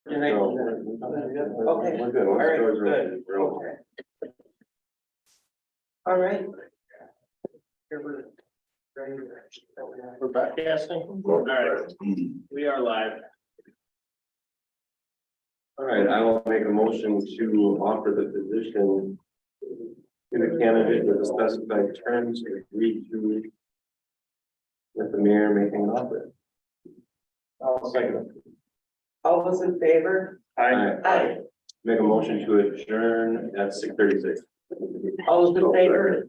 And I- No. Okay. We're good. All right, Once doors are good. open, we're okay. All right. Here we're ready. We're broadcasting. All right, we are live. All right, I will make a motion to offer the position to the candidate with the specified terms agreed to with the mayor making an offer. I'll second. All those in favor? Aye. Aye. Make a motion to adjourn at 6:36. All those in favor?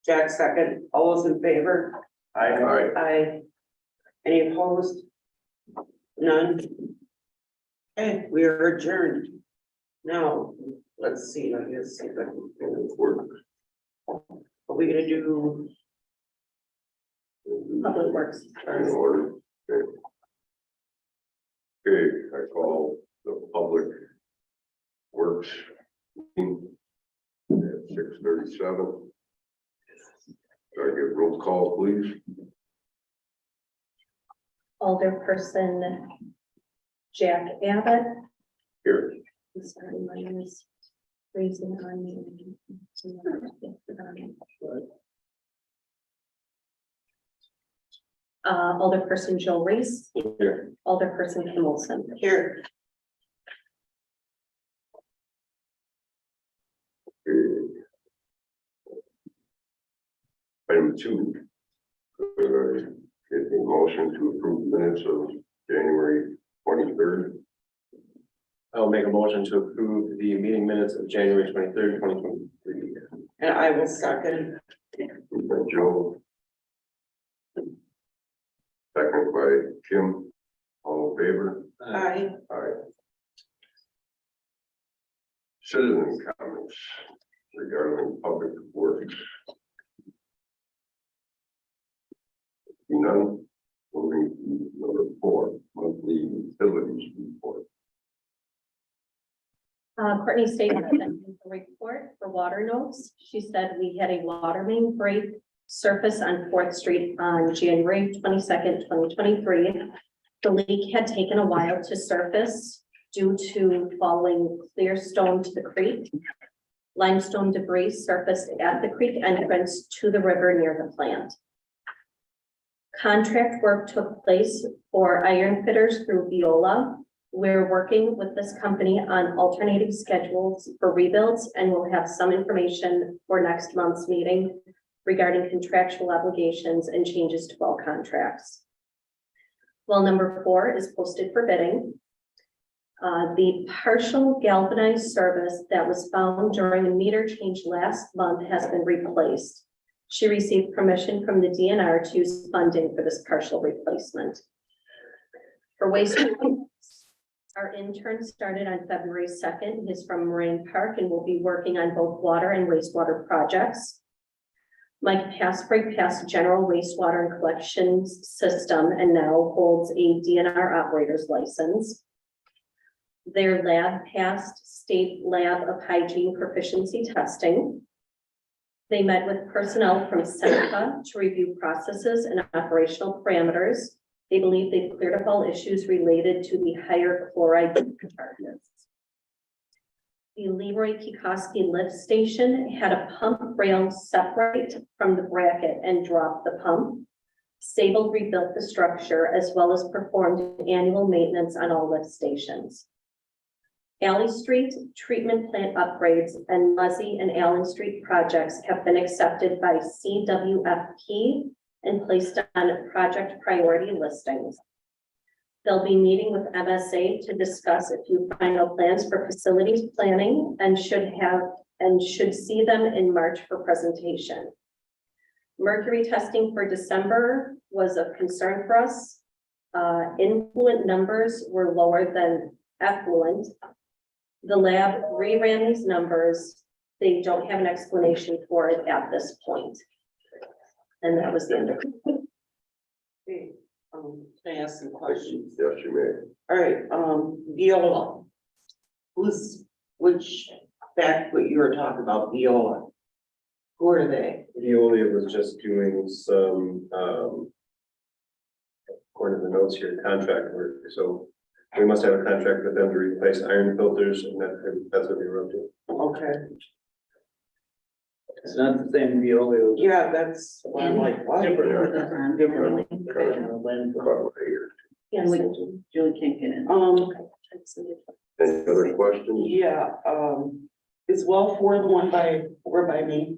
Jack second. All those in favor? Aye. Aye. Any opposed? None? Okay, we are adjourned. Now, let's see, I guess. If I can work. Are we gonna do? Public Works. In order. Okay, I call the public works meeting at 6:37. Can I get roll call, please? Alderperson Jack Abbott. Here. I'm sorry, mine is raising on me. Alderperson Joe Reese, Here. Alderperson Kim Olson. Here, Okay. Item 2. Get the motion to approve minutes of January 23rd. I'll make a motion to approve the meeting minutes of January 23rd, 2023. and I will second. Moved by Joe. Second by Kim. All in favor? Aye. Aye. Citizen comments regarding public works. None. Moving to number 4, monthly utilities report. Courtney stated that in the report for water notes, she said we had a water main break surface on 4th Street on January 22nd, 2023. The leak had taken a while to surface due to falling clear stone to the creek. Limestone debris surfaced at the creek entrance to the river near the plant. Contract work took place for iron fitters through Viola. We're working with this company on alternating schedules for rebuilds, and we'll have some information for next month's meeting regarding contractual obligations and changes to all contracts. Well, number 4 is posted for bidding. The partial galvanized service that was found during a meter change last month has been replaced. She received permission from the DNR to use funding for this partial replacement. For waste, our intern started on February 2nd. He's from Moraine Park and will be working on both water and wastewater projects. Mike Passbrake passed general wastewater and collections system and now holds a DNR operator's license. Their lab passed state lab of hygiene proficiency testing. They met with personnel from Seneca to review processes and operational parameters. They believe they've cleared up all issues related to the higher chloride charges. The Leroy Kikoski lift station had a pump rail separate from the bracket and dropped the pump. Sable rebuilt the structure as well as performed annual maintenance on all lift stations. Alley Street treatment plant upgrades and Muzzy and Allen Street projects have been accepted by CWFP and placed on project priority listings. They'll be meeting with MSA to discuss a few final plans for facilities planning and should see them in March for presentation. Mercury testing for December was of concern for us. Influent numbers were lower than effluent. The lab reran these numbers. They don't have an explanation for it at this point. And that was the end of it. Okay, can I ask some questions? Yes, you may. All right, Viola. Which, back what you were talking about, Viola. Who are they? Veolia was just doing some, according to the notes here, contract work. So We must have a contract with them to replace iron filters, and that's what you're up to. Okay, It's not the same Veolia. yeah, that's, I'm like, what? Different. Different. Yes. Julie can't get in. Any other questions? Yeah, is well for the one over by me?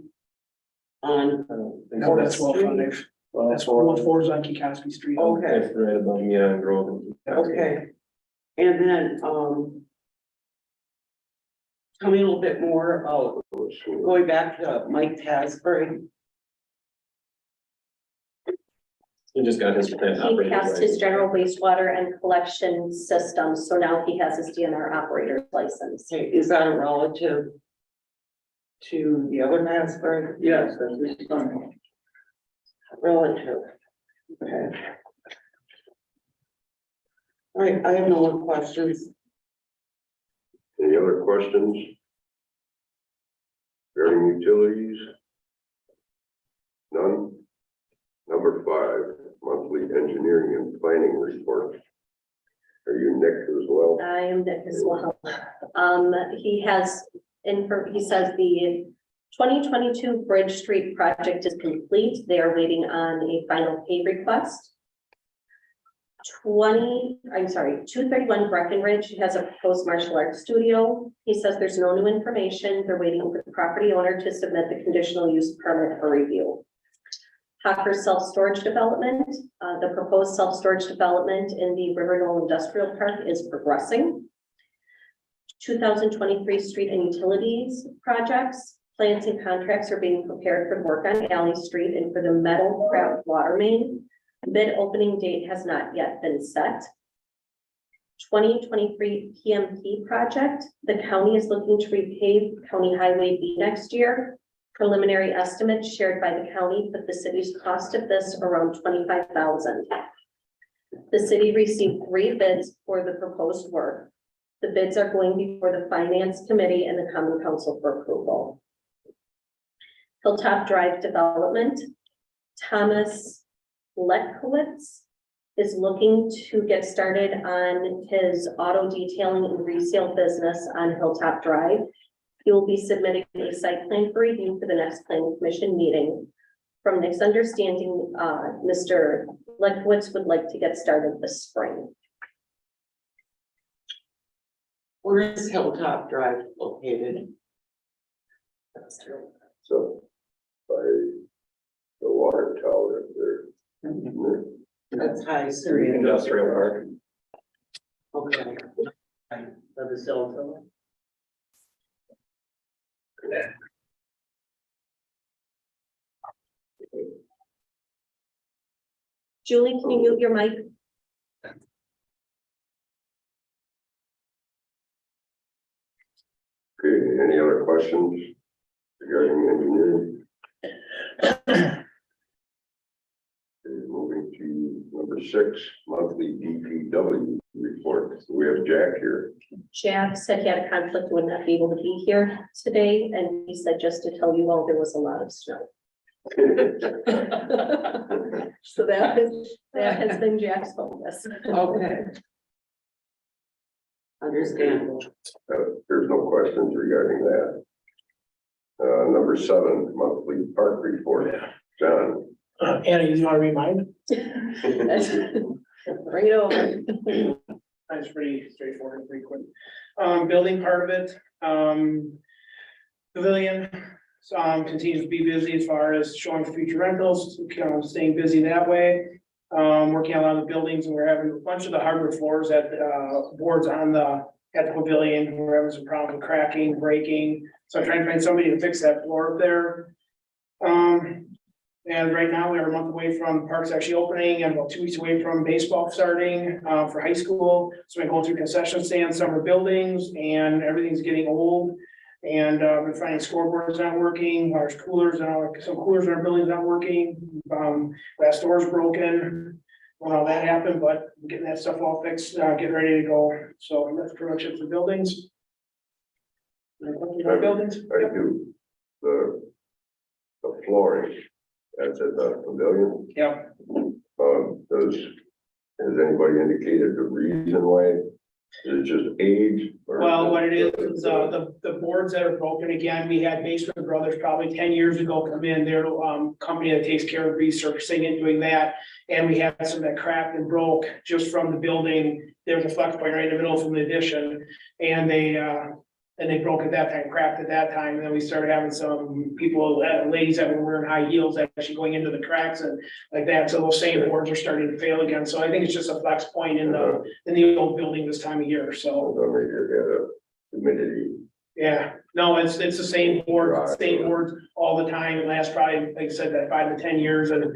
On, No, that's well five. That's well four is on Kikowski Street. okay, It's right above me on Grove. okay. And then, tell me a little bit more about going back to Mike Tasbury. He just got his plant He operating passed his license. general wastewater and collection system, so now he has his DNR operator's license. Okay, is that a relative to the other Tasbury? Yes, that's his son. Relative. Okay. All right, I have no more questions. Any other questions? Regarding utilities? None? Number 5, monthly engineering and planning report. Are you Nick as well? I am Nick as well. He has, he says the 2022 Bridge Street project is complete. They are waiting on a final pay request. 231 Breckenridge has a proposed martial arts studio. He says there's no new information. They're waiting for the property owner to submit the conditional use permit for review. Hocker Self-Storage Development, the proposed self-storage development in the River Knoll Industrial Park is progressing. 2023 street and utilities projects, plans and contracts are being prepared for work on Alley Street and for the metal craft water main. Bid opening date has not yet been set. 2023 PMP project, the county is looking to repave County Highway B next year. Preliminary estimates shared by the county put the city's cost of this around $25,000. The city received 3 bids for the proposed work. The bids are going before the Finance Committee and the Common Council for approval. Hilltop Drive Development, Thomas Letkowitz is looking to get started on his auto detailing and resale business on Hilltop Drive. He will be submitting a site plan for review for the next planning commission meeting. From Nick's understanding, Mr. Letkowitz would like to get started this spring. Where is Hilltop Drive located? So, by the water tower up there. That's High Street. Industrial park. Okay. Of the cell tower. Julie, can you mute your mic? Okay, any other questions regarding engineering? Okay, moving to number 6, monthly DPW report. We have Jack here. Jack said he had a conflict, would not be able to be here today, and he said just to tell you all, there was a lot of snow. So that has been Jack's focus. Okay. Understandable. There's no questions regarding that. Number 7, monthly park report. John. Anna, you want to remind? Bring it over. That's pretty straightforward and pretty quick. Building part of it, pavilion, continues to be busy as far as showing future rentals, staying busy that way. Working on a lot of the buildings, and we're having a bunch of the hardwood floors at boards on at the pavilion. We're having some problem with cracking, breaking, so I'm trying to find somebody to fix that floor up there. And right now we are a month away from the parks actually opening and about 2 weeks away from baseball starting for high school. So we're going through concession stands, summer buildings, and everything's getting old. And we're finding scoreboards not working, large coolers, some coolers in our buildings not working. Glass doors broken when all that happened, but we're getting that stuff all fixed, getting ready to go. So that's pretty much it for buildings. Buildings. I do. The flooring, that's at the pavilion. Yeah. Has anybody indicated the reason why Is it just age? or- Well, what it is, the boards that are broken, again, we had Basement Brothers probably 10 years ago come in, they're, company that takes care of resurfacing and doing that. And we had some that cracked and broke just from the building, there was a flex point right in the middle from the addition. And they broke at that time, cracked at that time, and then we started having some people, ladies that were wearing high heels actually going into the cracks and like that, so those same boards are starting to fail again, so I think it's just a flex point in the old building this time of year, so. Maybe you had a humidity. Yeah, no, it's the same boards all the time, it lasts probably, like I said, that 5 to 10 years, and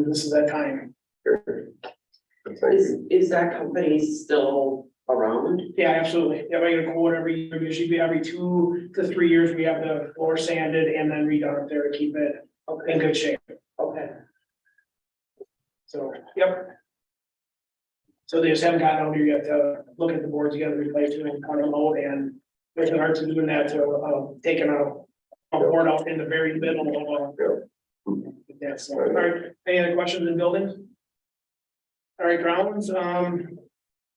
this is that time. Thank you. Is that company still around? Yeah, absolutely, yeah, I get a quote every year, usually every 2 to 3 years, we have the floor sanded and then redone up there to keep it in good shape. Okay, So, yep. So they just haven't gotten out here yet to look at the boards again, replace them and cut them out, and there's an art to doing that to, taking a board out in the very middle of, that's, all right, any other questions in buildings? All right, grounds,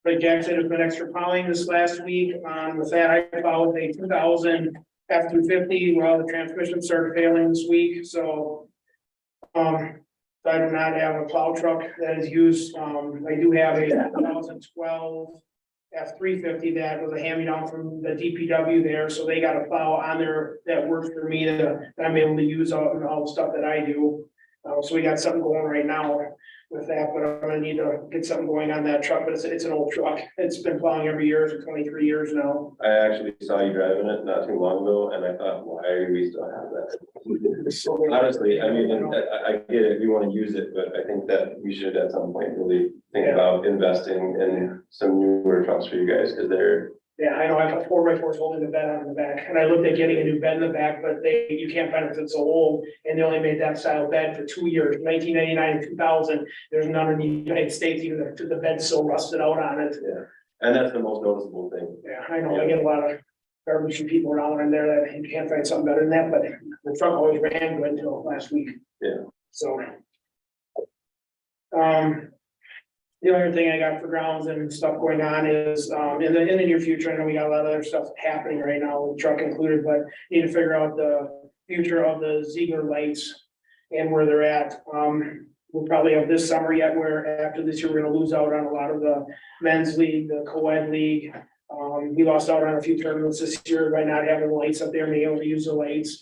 like Jack said, there's been extra plowing this last week, with that, I plowed a 2000 F-350, while the transmission started failing this week, so. I do not have a plow truck that is used, I do have a 2012 F-350 that was a hand-me-down from the DPW there, so they got a plow on there that works for me that I'm able to use all the stuff that I do. So we got something going right now with that, but I'm gonna need to get something going on that truck, but it's an old truck. It's been plowing every year for 23 years now. I actually saw you driving it not too long ago, and I thought, why do we still have that? Honestly, I mean, I get it, we wanna use it, but I think that we should at some point really think Yeah. about investing in some newer trucks for you guys, cause they're. Yeah, I know, I got 4x4s holding the bed on the back, and I looked at getting a new bed in the back, but you can't find it, 'cause it's so old, and they only made that style bed for 2 years, 1999 and 2000, there's none in the United States, even the bed's so rusted out on it. And that's the most noticeable thing. Yeah, I know, I get a lot of garbage from people around in there that you can't find something better than that, but the truck always ran good until last week. Yeah. So. The other thing I got for grounds and stuff going on is, in the near future, I know we got a lot of other stuff happening right now, with truck included, but need to figure out the future of the Ziegler lights and where they're at. We'll probably have this summer yet, where after this year, we're gonna lose out on a lot of the men's league, the co-ed league. We lost out on a few tournaments this year by not having the lights up there, being able to use the lights.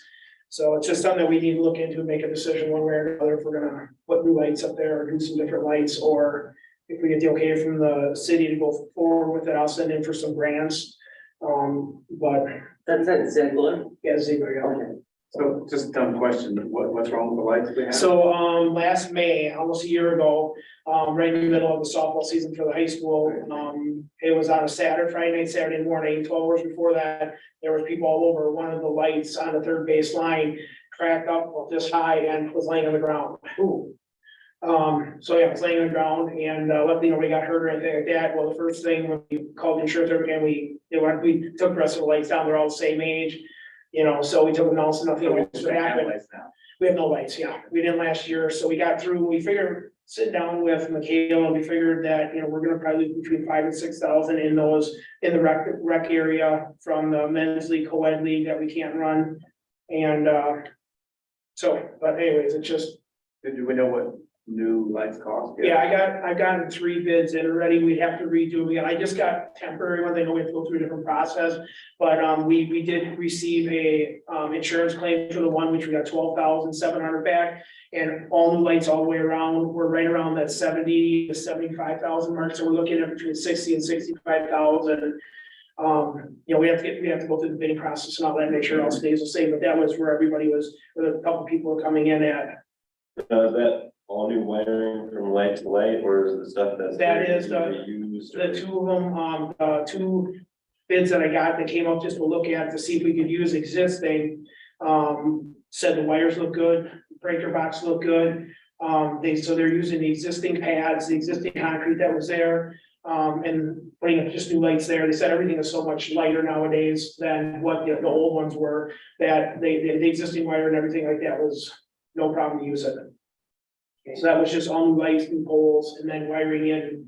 So it's just something that we need to look into and make a decision one way or another, if we're gonna put new lights up there or do some different lights, or if we get the okay from the city to go forward with it, I'll send in for some grants. But that's at Ziegler. yeah, Ziegler, yeah. Okay. So just a dumb question, what's wrong with the lights we have? So, last May, almost a year ago, right in the middle of the softball season for the high school, it was on a Friday night, Saturday morning, 12 hours before that, there was people all over. One of the lights on the third base line cracked up this high and was laying on the ground. Ooh, So yeah, it was laying on the ground, and luckily nobody got hurt or anything like that. Well, the first thing when we called insurance, and we took the rest of the lights down, they're all the same age. You know, so we took them all, so nothing was happened. We have no lights, yeah, we didn't last year, so we got through, we figured, sit down with Michaela, and we figured that, you know, we're gonna probably lose between 5,000 and 6,000 in those, in the rec area from the men's league, co-ed league that we can't run. And, so, but anyways, it's just, Do we know what new lights cost? yeah, I've gotten 3 bids in already, we'd have to redo them again, I just got temporary ones, I know we have to go through a different process. But, we did receive a, insurance claim for the one, which we got 12,700 back. And all new lights all the way around, we're right around that 70 to 75,000 mark, so we're looking at between 60 and 65,000. You know, we have to go through the bidding process and all that, make sure it all stays the same, but that was where everybody was, where a couple people were coming in at. Is that all new wiring from light to light, or is the stuff that's? That is the- Used. The 2 of them, 2 bids that I got that came up just to look at to see if we could use existing. Said the wires look good, breaker box look good. So they're using the existing pads, the existing concrete that was there. And putting up just new lights there. They said everything is so much lighter nowadays than what the old ones were, that the existing wire and everything like that was no problem to use it. So that was just all new lights, new poles, and then wiring in.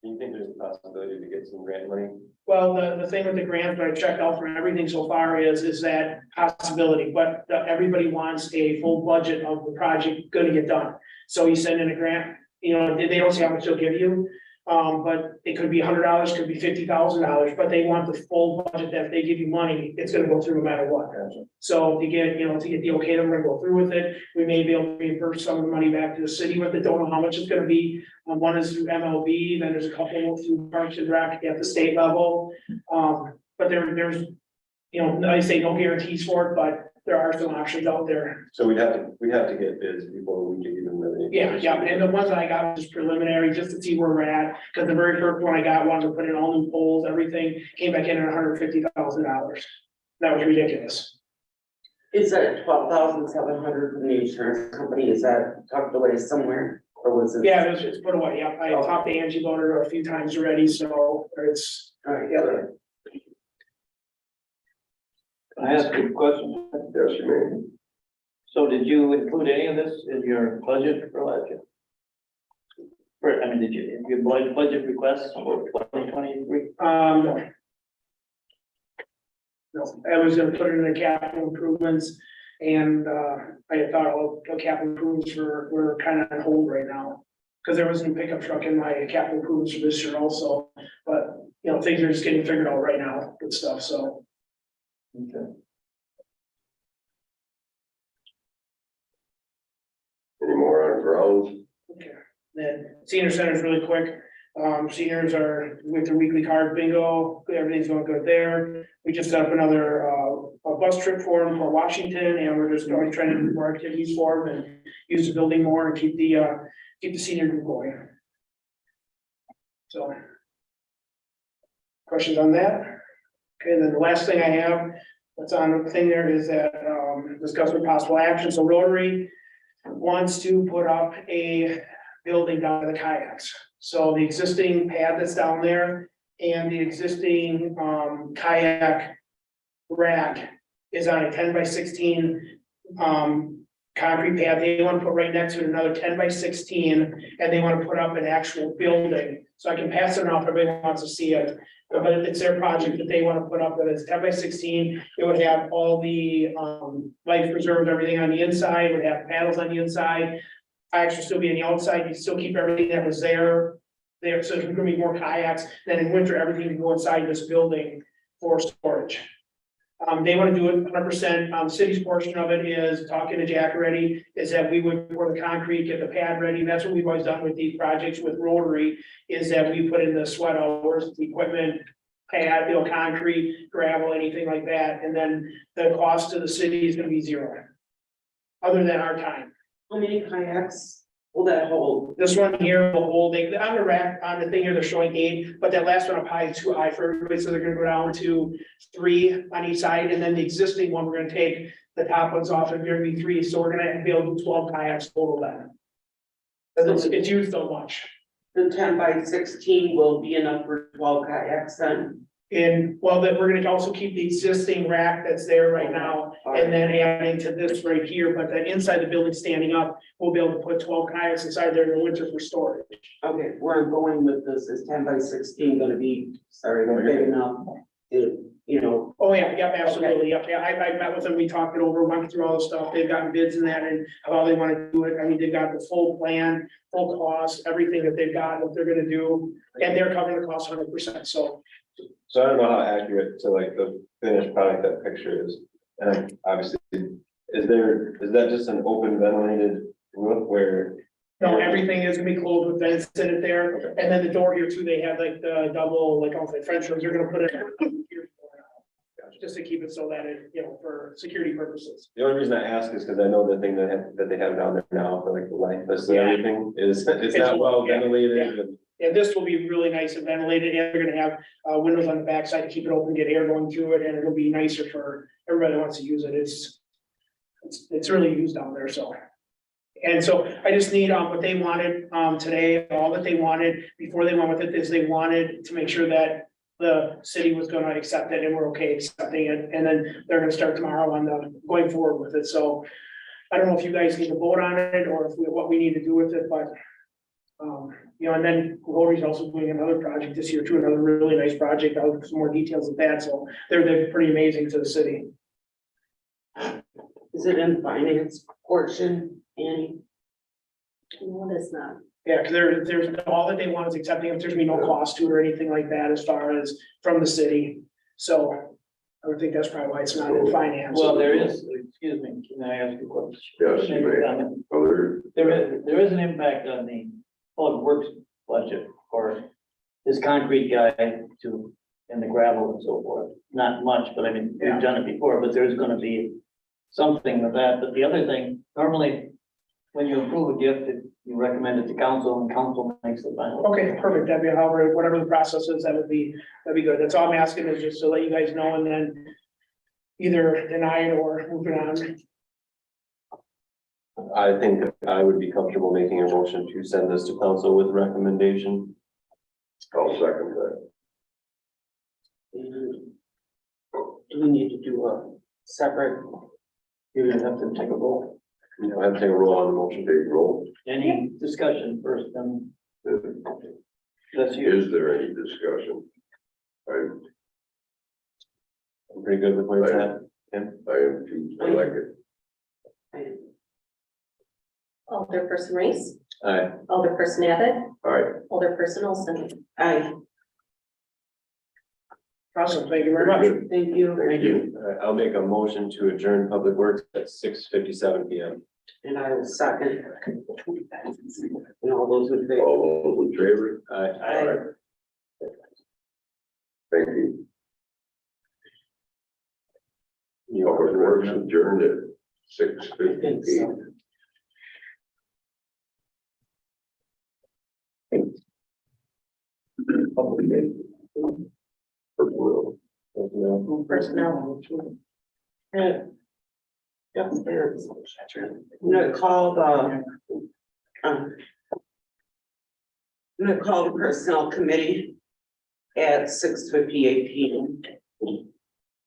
Do you think there's a possibility to get some grant money? Well, the thing with the grant that I checked out from everything so far is that possibility, but everybody wants a full budget of the project gonna get done. So you send in a grant, you know, they don't say how much they'll give you. But it could be $100, could be $50,000, but they want the full budget that if they give you money, it's gonna go through no matter what. So to get, you know, to get the okay, I'm gonna go through with it. We may be able to reimburse some of the money back to the city with it, don't know how much it's gonna be. One is through MLB, then there's a couple through Parks and Rec at the state level. But there's, you know, I say no guarantees for it, but there are some options out there. So we'd have to get bids before we could even really. Yeah, and the ones that I got was preliminary, just to see where we're at, because the very first one I got, wanted to put in all new poles, everything, came back in at $150,000. That was ridiculous. Is that 12,700 from the insurance company? Is that tucked away somewhere or was it? Yeah, it's put away, yeah, I talked to Angie about it a few times already, so it's, All right, yeah. Can I ask you a question? Yes, you may. So did you include any of this in your budget for last year? I mean, did you, your budget requests for 2023? No, I was gonna put it in the capital improvements, and, I had thought, all the capital improvements were kind of on hold right now. Cause there was a pickup truck in my capital improvements for this year also, but, you know, things are just getting figured out right now, good stuff, so. Okay. Any more on grounds? Okay, then senior centers really quick. Seniors are with their weekly card bingo, everything's going good there. We just set up another, a bus trip for them for Washington, and we're just going, trying to do more activities for them and use the building more and keep the senior group going. So. Questions on that? Okay, then the last thing I have, that's on the thing there is that, discuss with possible action. So Rotary wants to put up a building down to the kayaks. So the existing pad that's down there and the existing kayak rack is on a 10 by 16 concrete pad. They want to put right next to it another 10 by 16, and they want to put up an actual building. So I can pass it off, everybody wants to see it. But it's their project that they want to put up, that it's 10 by 16. It would have all the life preserves, everything on the inside, would have paddles on the inside. Kayaks will still be on the outside, you still keep everything that was there. So there's gonna be more kayaks, then in winter, everything can go inside this building for storage. They wanna do it 100%, city's portion of it is, talking to Jack already, is that we would pour the concrete, get the pad ready, that's what we've always done with these projects with Rotary, is that we put in the sweat hours, the equipment, pad, you know, concrete, gravel, anything like that, and then the cost to the city is gonna be zero. Other than our time. How many kayaks will that hold? This one here will hold, on the rack, on the thing here, they're showing 8, but that last one up high is too high for everybody, so they're gonna go down to 3 on each side, and then the existing one, we're gonna take the top ones off, and we're gonna be 3, so we're gonna be able to do 12 kayaks total then. Because it's used so much. The 10 by 16 will be enough for 12 kayaks then? And, well, that we're gonna also keep the existing rack that's there right now, and then adding to this right here, but the inside the building standing up, we'll be able to put 12 kayaks inside there in the winter for storage. Okay, where I'm going with this is 10 by 16 gonna be, big enough, you know, Oh, yeah, yep, absolutely, yep, yeah, I met with them, we talked it over, went through all the stuff, they've gotten bids in that and how they wanna do it, I mean, they've got the full plan, full cost, everything that they've got, what they're gonna do, and they're covering the cost 100%, so. So I don't know how accurate to like the finished product that picture is. And obviously, is that just an open ventilated roof where? No, everything is gonna be closed with vents in it there, and then the door here too, they have like the double, like, I'll say French doors, they're gonna put it. Just to keep it so that it, you know, for security purposes. The only reason I ask is because I know the thing that they have down there now for like the light, and Yeah. everything is, it's not well Yeah, ventilated. and- And this will be really nice and ventilated, and they're gonna have windows on the backside to keep it open, get air going through it, and it'll be nicer for everybody that wants to use it, it's really used down there, so. And so I just need what they wanted today, all that they wanted, before they went with it, is they wanted to make sure that the city was gonna accept it, and we're okay accepting it, and then they're gonna start tomorrow on the, going forward with it, so. I don't know if you guys need to vote on it, or if what we need to do with it, but. And then Lori's also doing another project this year too, another really nice project. I'll have some more details of that. So they're pretty amazing to the city. Is it in finance portion, Annie? No, it is not. Yeah, because there's all that they want is accepting if there's be no cost to it or anything like that as far as from the city. So I would think that's probably why it's not in finance. Well, there is, excuse me, can I ask you a question? Yes, you may. Other, There is an impact on the public works budget for this concrete guy to, and the gravel and so forth. Not much, but I mean, Yeah. we've done it before, but there's gonna be something with that. But the other thing, normally, when you approve a gift, you recommend it to council and council makes the final. Okay, perfect. That'd be however, whatever the process is, that'd be good. That's all I'm asking is just to let you guys know and then either deny it or move it on. I think I would be comfortable making a motion to send this to council with recommendation. I'll second that. And do we need to do a separate? You would have to take a roll. You know, I have to take a roll on the motion. Big roll. Any discussion first, then that's you. Is there any discussion? I'm pretty good with where it's at. I am too, I like it. Alderperson Reese, Aye. Alderperson Abbott, All right, Alderperson Olson. Aye, Awesome. Thank you very much. thank you. thank you. I'll make a motion to adjourn public works at 6:57 PM. And I will second. And all those in favor? All those in favor? Aye. Aye. Thank you. You Public Works are. adjourned at I think 6:58. so. Personnel. Personnel. Yeah. Upstairs. I'm gonna call the, I'm gonna call the personnel committee at 6:58 PM.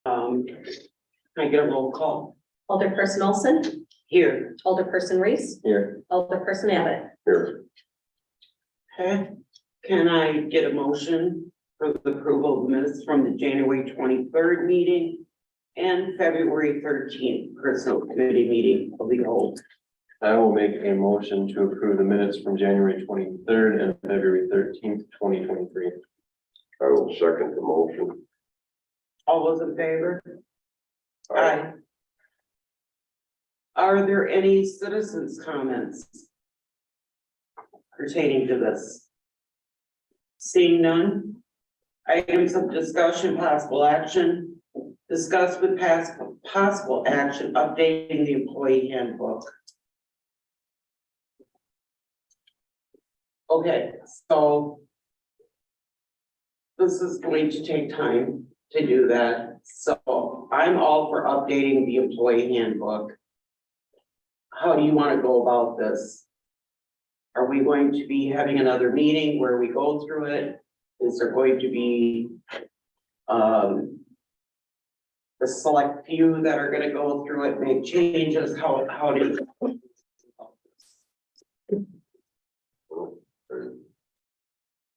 Can I get a roll call Alderperson Olson, here? Alderperson Reese, Here. Alderperson Abbott. Here, Okay, can I get a motion for the approval of minutes from the January 23rd meeting and February 13th personnel committee meeting of the whole? I will make a motion to approve the minutes from January 23rd and February 13th, 2023. I will second the motion. All those in favor? Aye. Are there any citizens' comments pertaining to this? Seeing none? Items of discussion, possible action. Discuss with possible action, updating the employee handbook. Okay, so this is going to take time to do that, so I'm all for updating the employee handbook. How do you want to go about this? Are we going to be having another meeting where we go through it? Is there going to be the select few that are gonna go through it, make changes? How do you?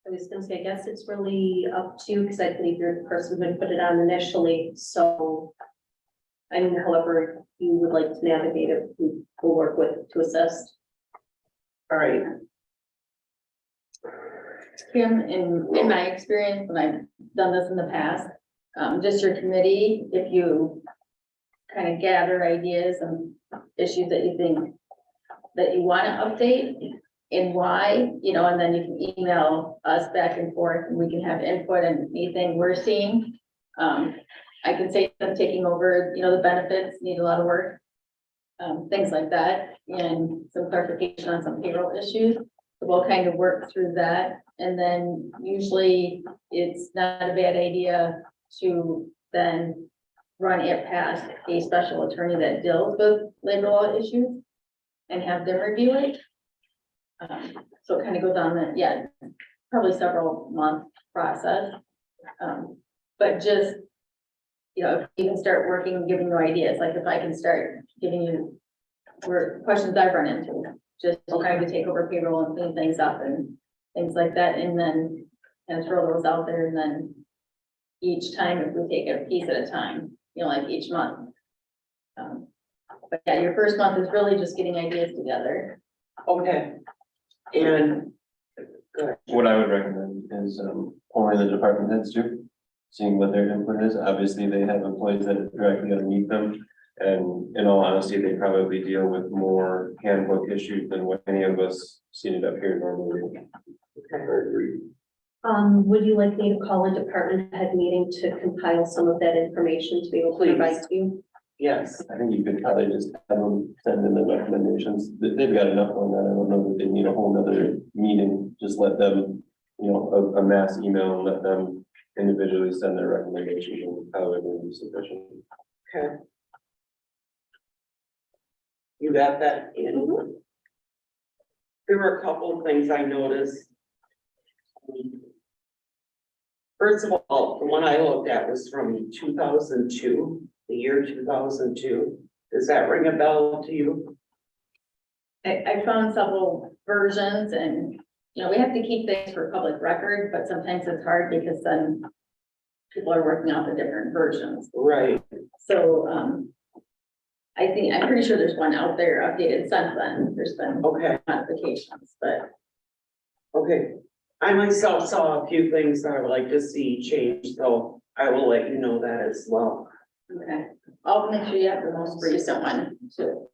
I was gonna say, I guess it's really up to you, because I believe you're the person who put it on initially, so. I mean, however you would like to navigate it, we will work with to assist. All right, Kim, in my experience, when I've done this in the past, just your committee, if you kind of gather ideas and issues that you think that you want to update and why, and then you can email us back and forth and we can have input and anything we're seeing. I can say them taking over, the benefits need a lot of work. Things like that, and some clarification on some payroll issues. We'll kind of work through that, and then usually it's not a bad idea to then run it past a special attorney that deals with labor law issues and have them review it. So it kind of goes on that, probably several month process. But just, if you can start working, giving you ideas, like if I can start giving you questions I've run into, just trying to take over payroll and clean things up and things like that, and then kind of throw those out there, and then each time, if we take it a piece at a time, you know, like each month. But yeah, your first month is really just getting ideas together. Okay. And. Good. What I would recommend is, only the department heads do, seeing what their input is. Obviously, they have employees that are directly underneath them. And in all honesty, they probably deal with more handbook issues than what any of us seated up here normally do. I agree. Would you like me to call a department head meeting to compile some of that information to be able to Please. provide to you? Yes, I think you could probably just have them send in the recommendations. They've got enough on that. I don't know that they need a whole nother meeting. Just let them, you know, a mass email and let them individually send their recommendations and how it will be sufficient. okay. You got that in? There were a couple of things I noticed. First of all, the one I looked at was from 2002, the year 2002. Does that ring a bell to you? I found several versions, and, you know, we have to keep things for public record, but sometimes it's hard because then people are working off of different versions. Right, So, I'm pretty sure there's one out there updated since then. There's been okay, modifications, but okay. I myself saw a few things that I would like to see changed, so I will let you know that as well. okay. I'll make sure you have the most recent one too.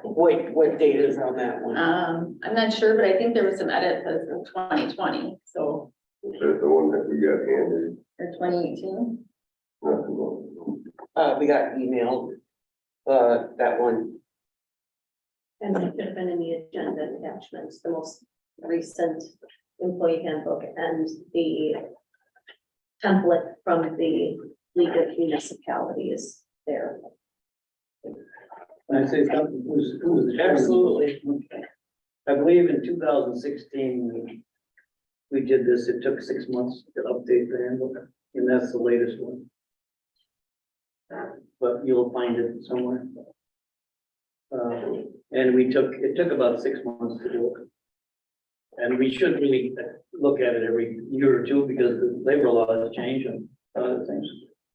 What date is on that one? I'm not sure, but I think there was some edits as of 2020, so, Is that the one that we got handed? or 2018. Nothing. We got emailed, that one. And it could have been in the agenda attachments, the most recent employee handbook and the template from the League of Municipalities there. Can I say something? Who was the chairman? Absolutely. Okay. I believe in 2016, we did this. It took 6 months to update the handbook, and that's the latest one. But you'll find it somewhere. And it took about 6 months to do it. And we should really look at it every year or two because the labor law has changed and other things.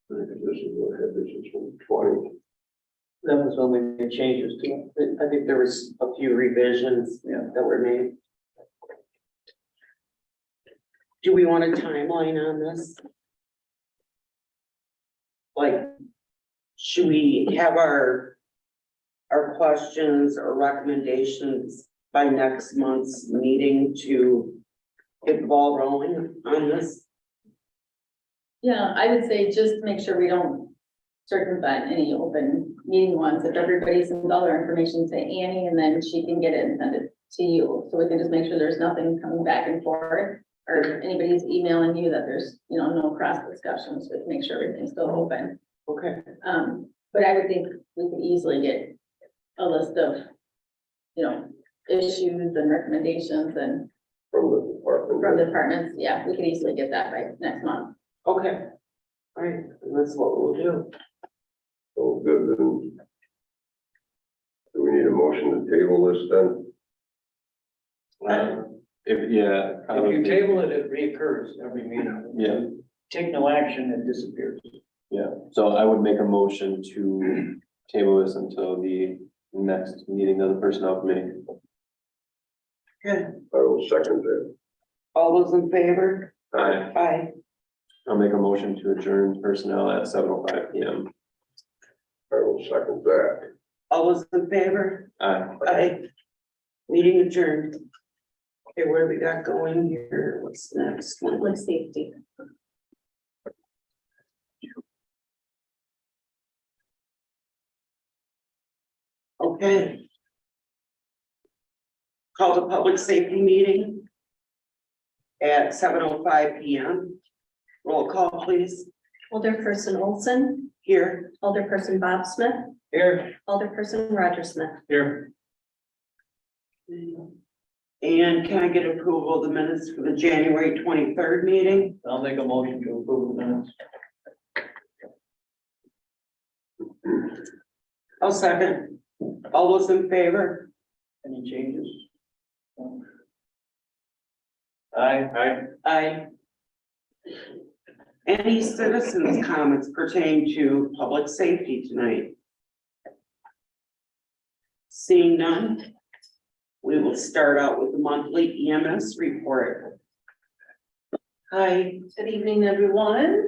This is from 20. That was when we made changes to it. I think there was a few revisions Yeah. that were made. Do we want a timeline on this? Like, should we have our questions or recommendations by next month's meeting to get the ball rolling on this? Yeah, I would say just make sure we don't circumvent any open meeting ones. If everybody sends all their information to Annie and then she can get it and send it to you. So we can just make sure there's nothing coming back and forth or anybody's emailing you that there's, you know, no cross discussions. We can make sure everything's still open. Okay, But I would think we could easily get a list of, you know, issues and recommendations and From the department. from the departments. Yeah, we could easily get that by next month. okay. All right, that's what we'll do. So good, then. Do we need a motion to table this then? If If you probably, table it, it reoccurs every meeting. yeah, Take no action, it disappears. yeah. So I would make a motion to table this until the next meeting of the personnel committee. Okay, I will second that. all those in favor? Aye. Aye. I'll make a motion to adjourn personnel at 7:05 PM. I will second that. All those in favor? Aye. Aye. Meeting adjourned. Okay, where we got going here? What's next? Public safety. Okay. Call the public safety meeting at 7:05 PM. Roll call, please. Alderperson Olson, Here. Alderperson Bob Smith, Here. Alderperson Roger Smith. Here. And can I get approval of the minutes for the January 23rd meeting? I'll make a motion to approve the minutes. I'll second. All those in favor? Any changes? Aye. Aye. Any citizens' comments pertaining to public safety tonight? Seeing none, we will start out with the monthly EMS report. Hi, Good evening, everyone.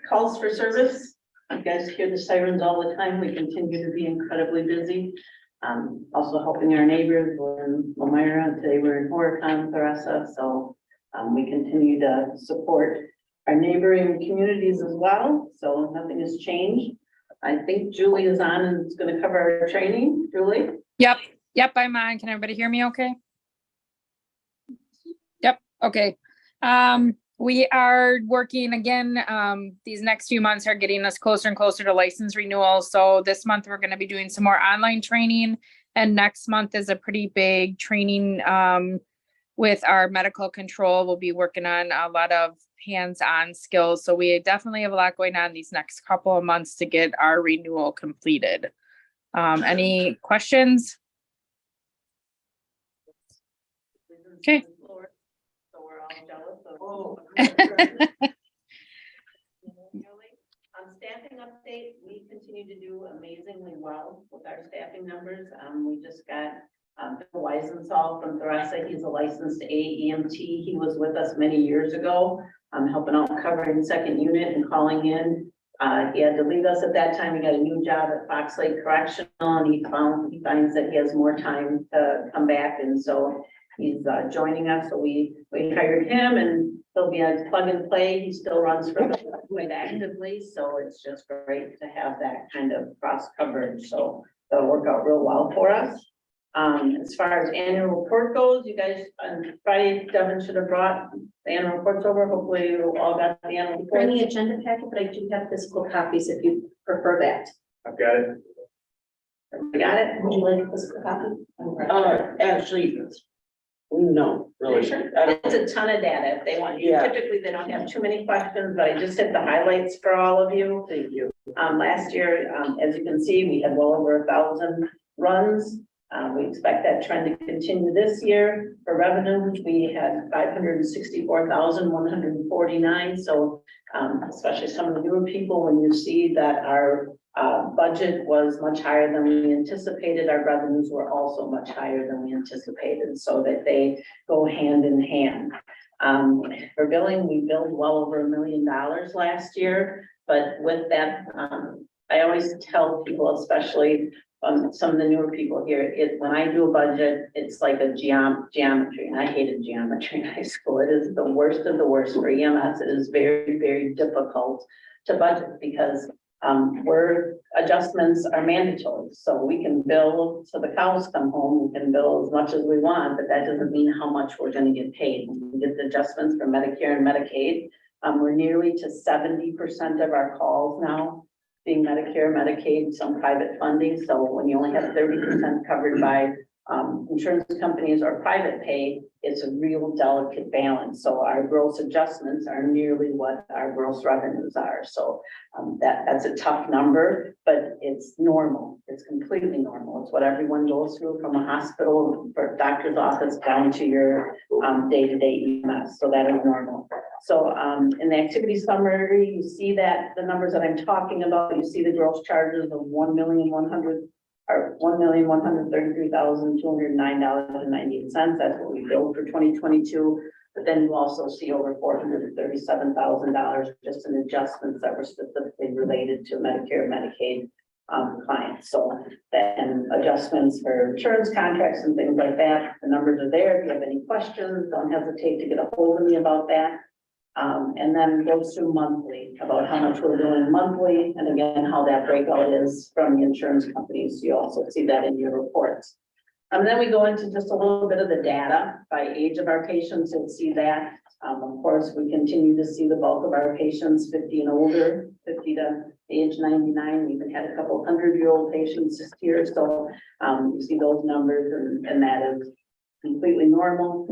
Calls for service. You guys hear the sirens all the time. We continue to be incredibly busy. Also helping our neighbors. We're in Elmira, today we're in Horicon, Tharasa, so we continue to support our neighboring communities as well. So nothing has changed. I think Julie is on and is going to cover our training. Julie? Yep, I'm on. Can everybody hear me okay? Yep, okay. We are working again, these next few months are getting us closer and closer to license renewal. So this month we're gonna be doing some more online training. And next month is a pretty big training, with our medical control. We'll be working on a lot of hands-on skills. So we definitely have a lot going on these next couple of months to get our renewal completed. Any questions? Okay. So we're all jealous of. Oh. Staffing update, we continue to do amazingly well with our staffing numbers. We just got Bill Weisenthal from Tharasa. He's a licensed AEMT. He was with us many years ago, helping out covering second unit and calling in. He had to leave us at that time. He got a new job at Fox Lake Correctional, and he finds that he has more time to come back, and so he's joining us. So we hired him, and he'll be a plug and play. He still runs for the quite actively, so it's just great to have that kind of cross coverage. So that'll work out real well for us. As far as annual report goes, you guys on Friday, Devin should have brought the annual reports over. Hopefully you all got the annual For report. the agenda packet, but I do have physical copies if you prefer that. I've got it. You got it? Would you like a physical copy? Actually, no, really. I don't- It's a ton of data if they want. Yeah. Typically, they don't have too many questions, but I just hit the highlights for all of you. Thank you. Last year, as you can see, we had well over 1,000 runs. We expect that trend to continue this year. For revenues, we had 564,149. So, especially some of the newer people, when you see that our budget was much higher than we anticipated, our revenues were also much higher than we anticipated, so that they go hand in hand. For billing, we billed well over $1 million last year, but with that, I always tell people, especially some of the newer people here, when I do a budget, it's like a geometry, and I hated geometry in high school. It is the worst of the worst for EMS. It is very, very difficult to budget because where adjustments are mandatory. So we can bill, so the cows come home, we can bill as much as we want, but that doesn't mean how much we're gonna get paid. We get the adjustments for Medicare and Medicaid. We're nearly to 70% of our calls now being Medicare, Medicaid, some private funding. So when you only have 30% covered by insurance companies or private pay, it's a real delicate balance. So our gross adjustments are nearly what our gross revenues are. So that's a tough number, but it's normal. It's completely normal. It's what everyone goes through, from a hospital or doctor's office down to your day-to-day EMS. So that is normal. So in the activity summary, you see that the numbers that I'm talking about, you see the gross charges of $1,133,209.98. That's what we billed for 2022. But then you also see over $437,000 just in adjustments that were specifically related to Medicare, Medicaid clients. So then adjustments for insurance contracts and things like that. The numbers are there. If you have any questions, don't hesitate to get a hold of me about that. And then goes through monthly about how much we're doing monthly, and again, how that breakout is from the insurance companies. You also see that in your reports. And then we go into just a little bit of the data by age of our patients. You'll see that. Of course, we continue to see the bulk of our patients 50 and older, 50 to age 99. We even had a couple 100-year-old patients this year. So you see those numbers, and that is completely normal.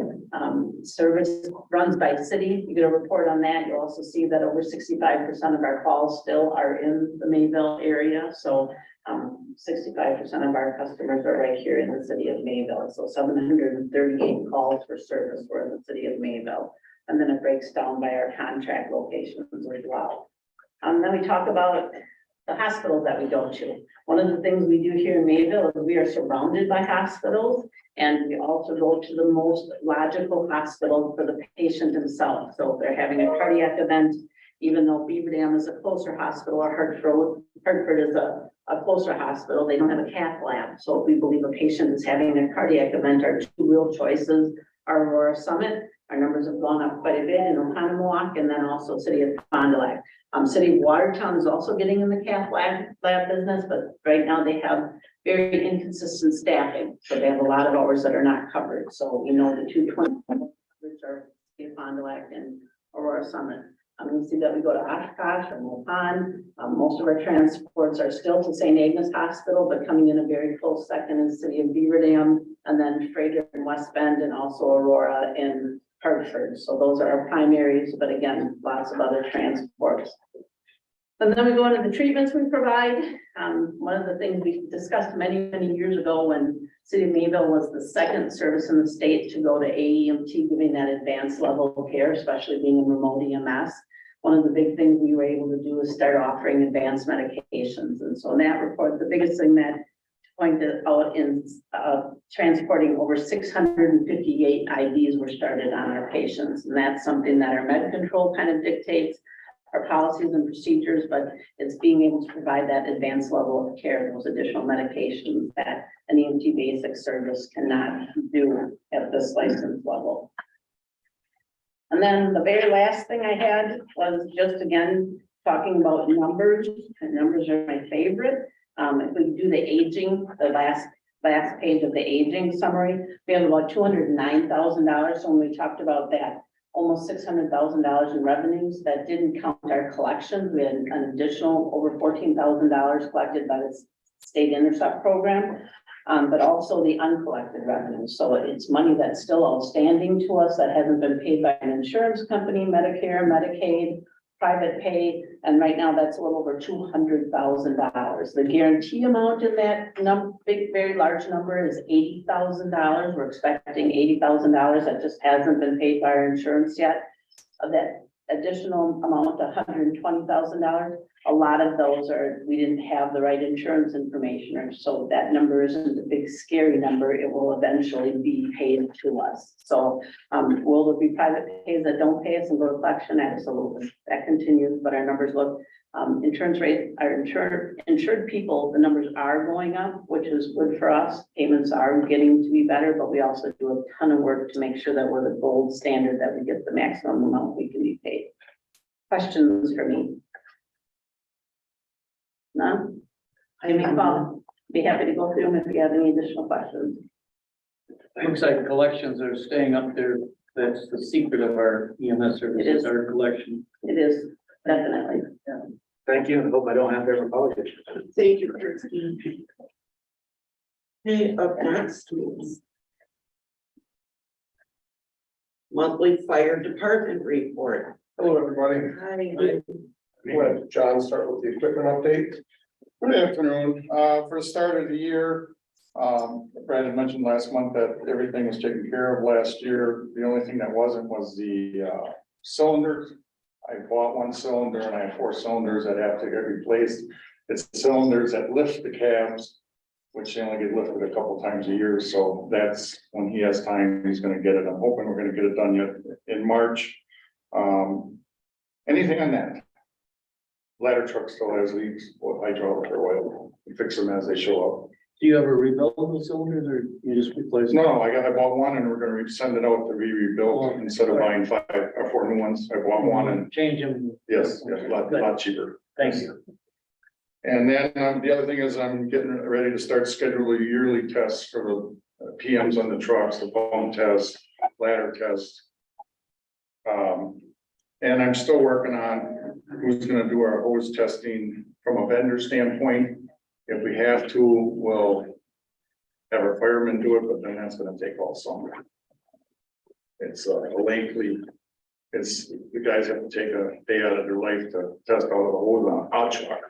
Service runs by city. You get a report on that. You'll also see that over 65% of our calls still are in the Mayville area. So 65% of our customers are right here in the city of Mayville. So 738 calls for service were in the city of Mayville. And then it breaks down by our contract locations as well. Then we talk about the hospitals that we go to. One of the things we do here in Mayville is we are surrounded by hospitals, and we also go to the most logical hospital for the patient himself. So if they're having a cardiac event, even though Beaver Dam is a closer hospital, or Hartford is a closer hospital, they don't have a cath lab. So if we believe a patient is having a cardiac event, our two real choices are Aurora Summit. Our numbers have gone up quite a bit in Oconomowoc, and then also City of Fond du Lac. City of Watertown is also getting in the cath lab business, but right now they have very inconsistent staffing. So they have a lot of hours that are not covered. So we know the 220 are City of Fond du Lac and Aurora Summit. You see that we go to Oshkosh or Mopan. Most of our transports are still to St. Agnes Hospital, but coming in a very close second is the City of Beaver Dam, and then Fraser in West Bend, and also Aurora in Hartford. So those are our primaries, but again, lots of other transports. And then we go into the treatments we provide. One of the things we discussed many, many years ago when City of Mayville was the second service in the state to go to AEMT, giving that advanced level of care, especially being in remote EMS. One of the big things we were able to do is start offering advanced medications. And so in that report, the biggest thing that pointed out in transporting over 658 IVs were started on our patients. And that's something that our med control kind of dictates, our policies and procedures, but it's being able to provide that advanced level of care, those additional medications that an EMT basic service cannot do at this license level. And then the very last thing I had was just again, talking about numbers, and numbers are my favorite. If we do the aging, the last page of the aging summary, we have about $209,000. So when we talked about that, almost $600,000 in revenues, that didn't count our collections. We had an additional over $14,000 collected by the state intercept program, but also the uncollected revenue. So it's money that's still outstanding to us that hasn't been paid by an insurance company, Medicare, Medicaid, private pay, and right now that's a little over $200,000. The guarantee amount in that big, very large number is $80,000. We're expecting $80,000 that just hasn't been paid by our insurance yet. Of that additional amount, $120,000, a lot of those are, we didn't have the right insurance information, or so that number isn't a big scary number. It will eventually be paid to us. So will there be private pays that don't pay us and go to collection? Absolutely, that continues, but our numbers look, insurance rate, our insured people, the numbers are going up, which is good for us. Payments are getting to be better, but we also do a ton of work to make sure that we're the gold standard, that we get the maximum amount we can be paid. Questions for me? None? Give me a call. Be happy to go through them if you have any additional questions. Looks like collections are staying up there. That's the secret of our EMS services, our collection. It is, definitely. Thank you, and hope I don't have to ever apologize. Thank you, Christine. Okay, up next is monthly fire department report. Hello, everybody. Hi. Let John start with the equipment update. Good afternoon. For the start of the year, Brad had mentioned last month that everything was taken care of last year. The only thing that wasn't was the cylinders. I bought one cylinder and I have 4 cylinders that have to get replaced. It's cylinders that lift the cabs, which they only get lifted a couple times a year. So that's when he has time, he's gonna get it. I'm hoping we're gonna get it done yet in March. Anything on that? Ladder truck still has leaks, with hydraulic or oil. We fix them as they show up. Do you ever rebuild the cylinders, or you just replace them? No, I bought one and we're gonna send it out to be rebuilt instead of buying 5 or 4 new ones. I bought one and Change them. yes, a lot cheaper. Thank you. And then the other thing is I'm getting ready to start scheduling yearly tests for the PMs on the trucks, the pump test, ladder test. And I'm still working on who's gonna do our hose testing from a vendor standpoint. If we have to, we'll have our firemen do it, but then that's gonna take all summer. It's lengthy. It's, the guys have to take a day out of their life to test all the holes on a hot truck.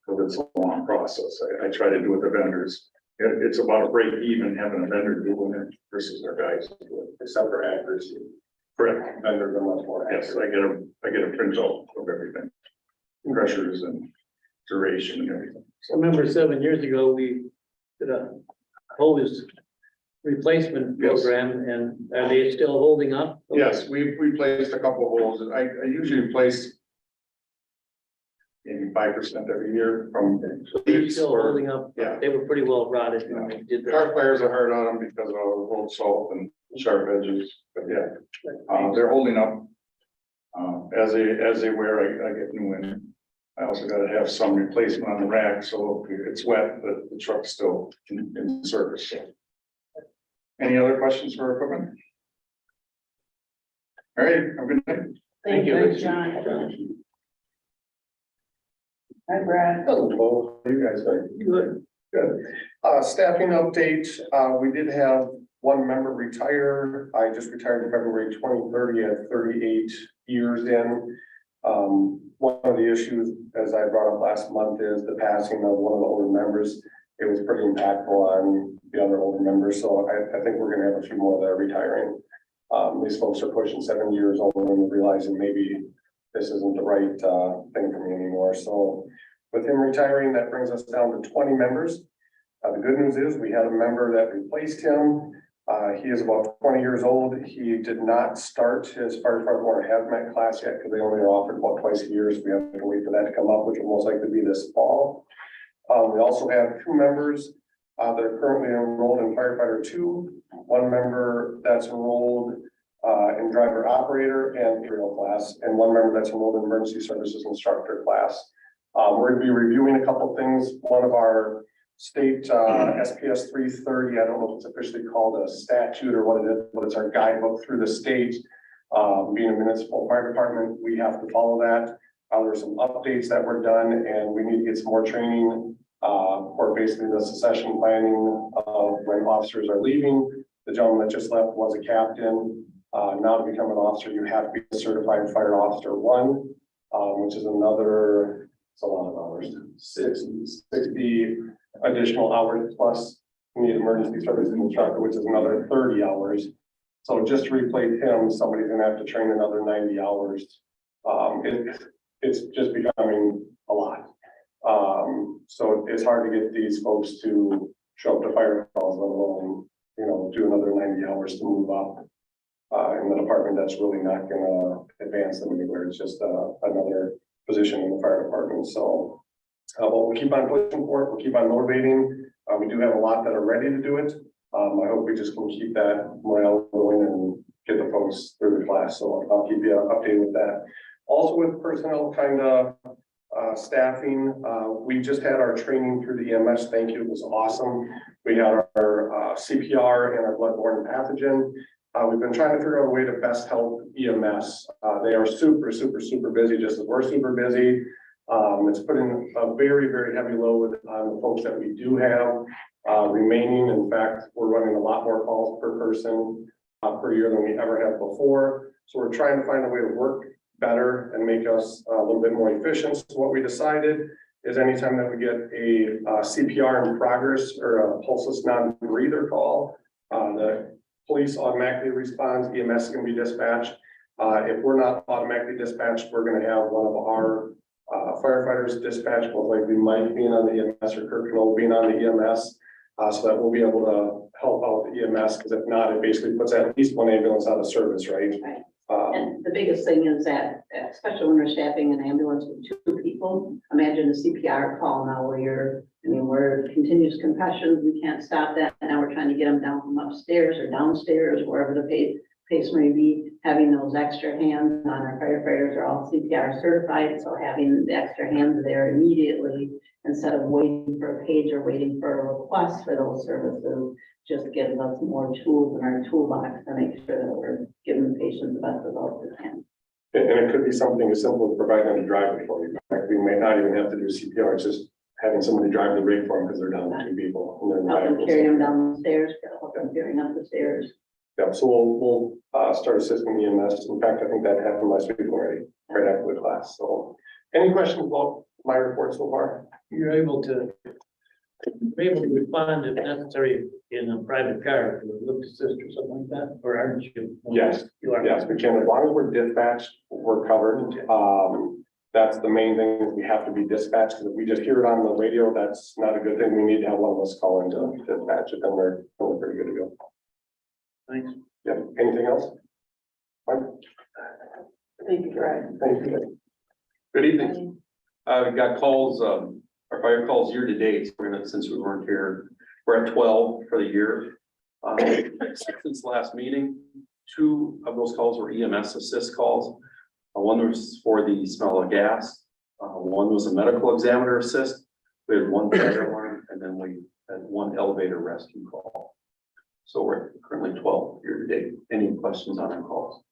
Because it's a long process. I try to do with the vendors. It's about a break even having a vendor doing it versus their guys. Except for accuracy. Correct. Vendors are much more Yes, accurate. I get a printout of everything. Pressures and duration and everything. I remember 7 years ago, we did a hose replacement Yes. program, and are they still holding up? Yes, we placed a couple of holes. I usually place maybe 5% every year from They're leaks still or, holding up. yeah. They were pretty well rotted when we did Car that. fires are hard on them because of all the road salt and sharp edges, but yeah, they're holding up. As they wear, I get new in. I also gotta have some replacement on the rack, so if it's wet, the truck's still in service. So. Any other questions for equipment? All right, have a good night. Thank you, John. Hi, Brad. Hello, you guys are Good. good. Staffing update, we did have one member retire. I just retired in February 2030 at 38 years in. One of the issues, as I brought up last month, is the passing of one of the older members. It was pretty impactful on the other older members, so I think we're gonna have a few more that are retiring. These folks are pushing 70 years old and realizing maybe this isn't the right thing for me anymore. So with him retiring, that brings us down to 20 members. The good news is we had a member that replaced him. He is about 20 years old. He did not start his fire department or hazmat class yet because they only are offered about twice a year. So we have to wait for that to come up, which will most likely be this fall. We also have 2 members that are currently enrolled in firefighter 2. One member that's enrolled in driver operator and aerial class, and one member that's enrolled in emergency services instructor class. We're going to be reviewing a couple things. One of our state SPS 330, I don't know if it's officially called a statute or what it is, but it's our guidebook through the state. Being a municipal fire department, we have to follow that. There's some updates that were done, and we need to get some more training for basically the succession planning of when officers are leaving. The gentleman that just left was a captain. Now to become an officer, you have to be a certified fire officer 1, which is another, it's a lot of hours, 60 additional hours plus you need emergency services instructor, which is another 30 hours. So just to replace him, somebody's gonna have to train another 90 hours. It's just becoming a lot. So it's hard to get these folks to show up to fire calls, let alone, do another 90 hours to move up. In the department, that's really not gonna advance them anywhere. It's just another position in the fire department. So but we'll keep on pushing for it. We'll keep on motivating. We do have a lot that are ready to do it. I hope we just can keep that morale going and get the folks through the class. So I'll keep you updated with that. Also with personnel kind of staffing, we just had our training through the EMS. Thank you. It was awesome. We had our CPR and our bloodborne pathogen. We've been trying to figure out a way to best help EMS. They are super, super, super busy, just as we're super busy. It's putting a very, very heavy load on the folks that we do have remaining. In fact, we're running a lot more calls per person per year than we ever have before. So we're trying to find a way to work better and make us a little bit more efficient. So what we decided is anytime that we get a CPR in progress or a pulseless non-breather call, the police automatically responds, EMS can be dispatched. If we're not automatically dispatched, we're going to have one of our firefighters dispatched, both like Mike being on the EMS or Kirk Knoll being on the EMS, so that we'll be able to help out the EMS, because if not, it basically puts at least one ambulance out of service, right? Right. And the biggest thing is that, especially when we're staffing an ambulance with 2 people, imagine a CPR call now where we're continuous concussions, we can't stop that. And now we're trying to get them down from upstairs or downstairs, wherever the pace may be. Having those extra hands on our firefighters are all CPR certified, so having the extra hands there immediately instead of waiting for a page or waiting for a request for those services just gives us more tools in our toolbox to make sure that we're giving the patient the best results we can. And it could be something as simple as providing them a driver for you. In fact, we may not even have to do CPR, it's just having somebody drive the rig for them because they're down to two people. And then Help them carry them down the stairs, help them carrying up the stairs. Yeah, so we'll start assisting EMS. In fact, I think that happened last week already, right after the class. So any questions about my report so far? You're able to respond if necessary in a private car, to a lift assist or something like that, or aren't you? Yes. You are. Yes, we can. As long as we're dispatched, we're covered. That's the main thing, is we have to be dispatched, because if we just hear it on the radio, that's not a good thing. We need to have one of us call in to dispatch it, then we're pretty good to go. Thanks. Yeah, anything else? Fine. Thank you, Brian. Thank you. Good evening. We got calls, our fire calls year to date, we're gonna, since we weren't here, we're at 12 for the year. Since last meeting, 2 of those calls were EMS assist calls. One was for the smell of gas. One was a medical examiner assist. We had 1 fire alarm, and then we had 1 elevator rescue call. So we're currently 12 year to date. Any questions on our calls?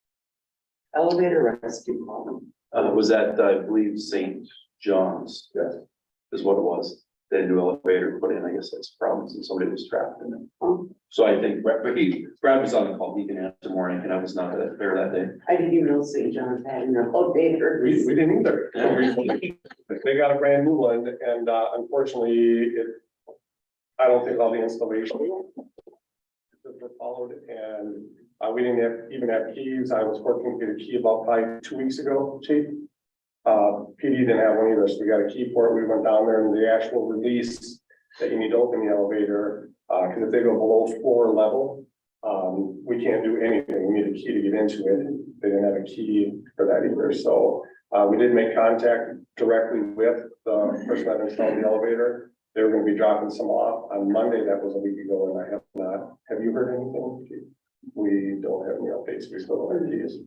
Elevator rescue call. Was at, I believe, St. John's. Yes. Is what it was. They had a new elevator put in. I guess that's problems, and somebody was trapped in it. Oh. So I think Brad was on the call. He can answer more, and I was not there that day. I didn't even know St. John's had an elevator. We didn't either. Yeah. They got a brand new one, and unfortunately, I don't think all the installation were followed, and we didn't even have keys. I was working to get a key about 2 weeks ago, Chief. PD didn't have one either, so we got a key for it. We went down there, and the actual release that you need to open the elevator, because if they go below floor level, we can't do anything. We need a key to get into it. They didn't have a key for that either, so we did make contact directly with the person that installed the elevator. They were gonna be dropping some off on Monday. That was a week ago, and I have not. Have you heard anything, Chief? We don't have any updates. We still don't have keys.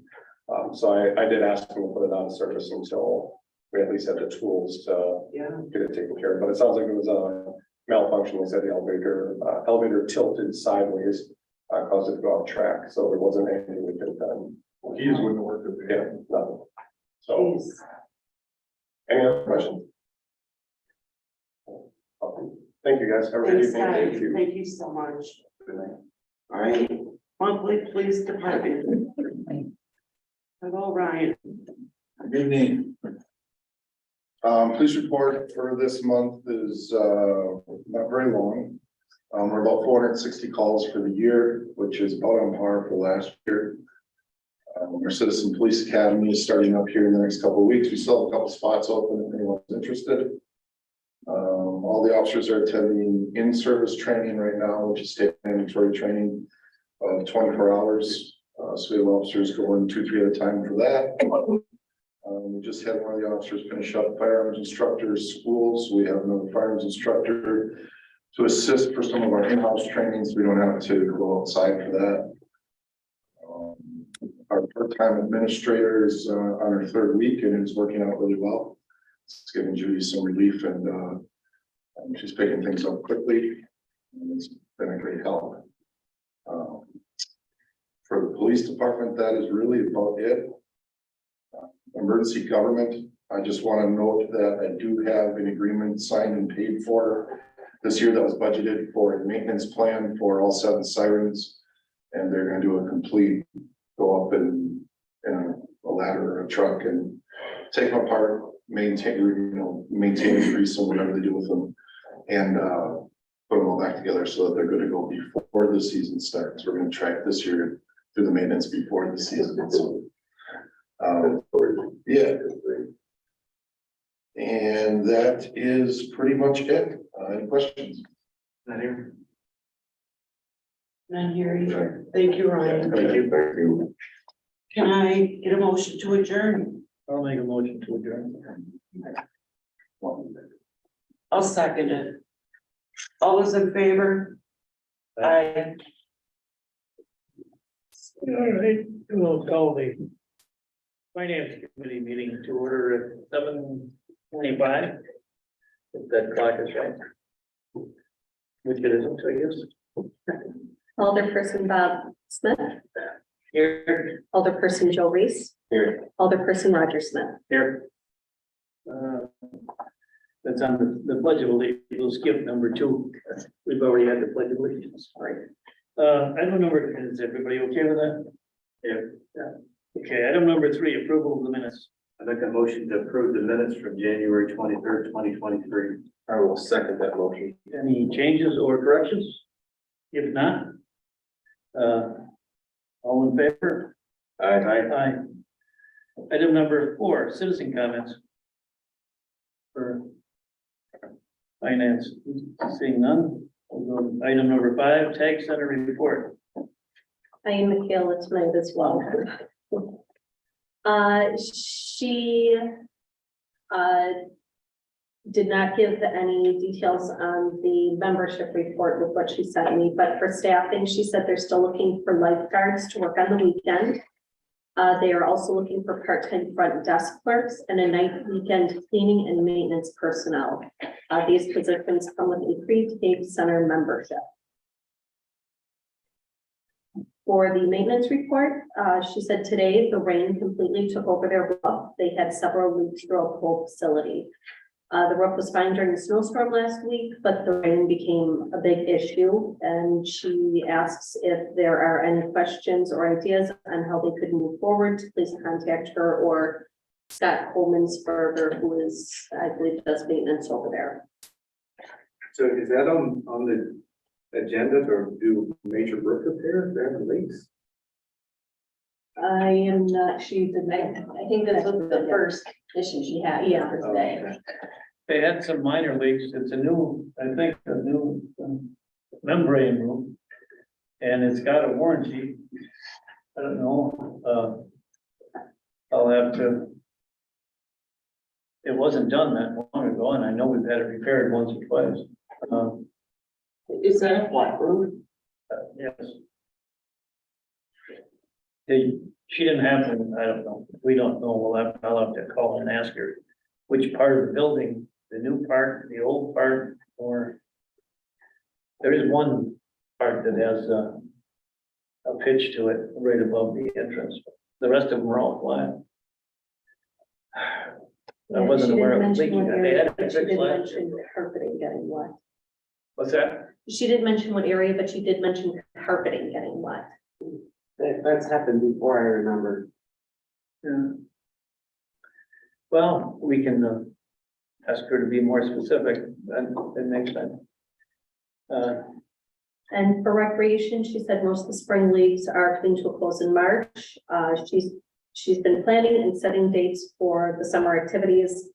So I did ask them to put it on service until we at least had the tools to Yeah. get it taken care of, but it sounds like it was a malfunction. They said the elevator tilted sideways, caused it to go off track, so there wasn't anything we could have done. Keys wouldn't work. Yeah, nothing. So, Jeez. any other questions? Thank you, guys. Have a good Thanks, evening. guys. Thank you. Thank you so much. All right, monthly police department. Hello, Ryan. Good evening. Police report for this month is, not very long. We're about 460 calls for the year, which is about on par for last year. Our Citizen Police Academy is starting up here in the next couple of weeks. We still have a couple spots open if anyone's interested. All the officers are attending in-service training right now, which is state mandatory training of 24 hours. So we have officers going 2-3 at a time for that. We just had one of the officers finish up firearms instructors schools. We have another firearms instructor to assist for some of our in-house trainings. We don't have to go outside for that. Our part-time administrator is on her 3rd week and is working out really well. It's giving Judy some relief, and she's picking things up quickly. And it's been a great help. For the police department, that is really about it. Emergency government, I just want to note that I do have an agreement signed and paid for this year that was budgeted for a maintenance plan for all 7 sirens. And they're going to do a complete go up in a ladder or a truck and take them apart, maintain, grease them, whatever they do with them, and put them all back together so that they're good to go before the season starts. We're going to track this year through the maintenance before the season. So, yeah. And that is pretty much it. Any questions? Not here. Not here either. Thank you, Ryan. Thank you. Can I get a motion to adjourn? I'll make a motion to adjourn. I'll second it. All those in favor? Aye. All right, we'll call the finance committee meeting to order at 7:25. If that clock is right. Which it isn't, I guess. Alderperson Bob Smith, Here. Alderperson Joe Reese, Here. Alderperson Roger Smith. Here. That's on the pledge of allegiance. We'll skip number 2. We've already had the pledge of allegiance. Right. Item number, is everybody okay with that? Yeah. Okay, item number 3, approval of the minutes. I make a motion to approve the minutes from January 23rd, 2023. I will second that motion. Any changes or corrections? If not, all in favor? Aye. Item number 4, citizen comments. For finance, seeing none. We'll go to item number 5, tag center report. I am Michaela tonight as well. She did not give any details on the membership report with what she sent me, but for staffing, she said they're still looking for lifeguards to work on the weekend. They are also looking for part-time front desk clerks and a night weekend cleaning and maintenance personnel. These positions come with a pre-tape center membership. For the maintenance report, she said today the rain completely took over their roof. They had several leaks throughout the whole facility. The roof was fine during the snowstorm last week, but the rain became a big issue. And she asks if there are any questions or ideas on how they could move forward. Please contact her or Scott Coleman'sberger, who is, I believe, does maintenance over there. So is that on the agenda to do major roof repair if there are leaks? I am not, she did not. I think this was the first issue she had. Yeah. For today. Okay. They had some minor leaks. It's a new, I think, a new membrane room. And it's got a warranty. I don't know, I'll have to. It wasn't done that long ago, and I know we've had it repaired once or twice. Is that a flat roof? Yes. She didn't have them, I don't know, we don't know, I'll have to call and ask her which part of the building, the new part, the old part, or there is one part that has a pitch to it right above the entrance. The rest of them are all flat. I wasn't aware of leaking. They had it She fixed did last year. mention carpeting getting wet. What's that? She did mention what area, but she did mention carpeting getting wet. That's happened before, I remember. Yeah. Well, we can ask her to be more specific, that makes sense. And for recreation, she said most of the spring leagues are coming to a close in March. She's been planning and setting dates for the summer activities,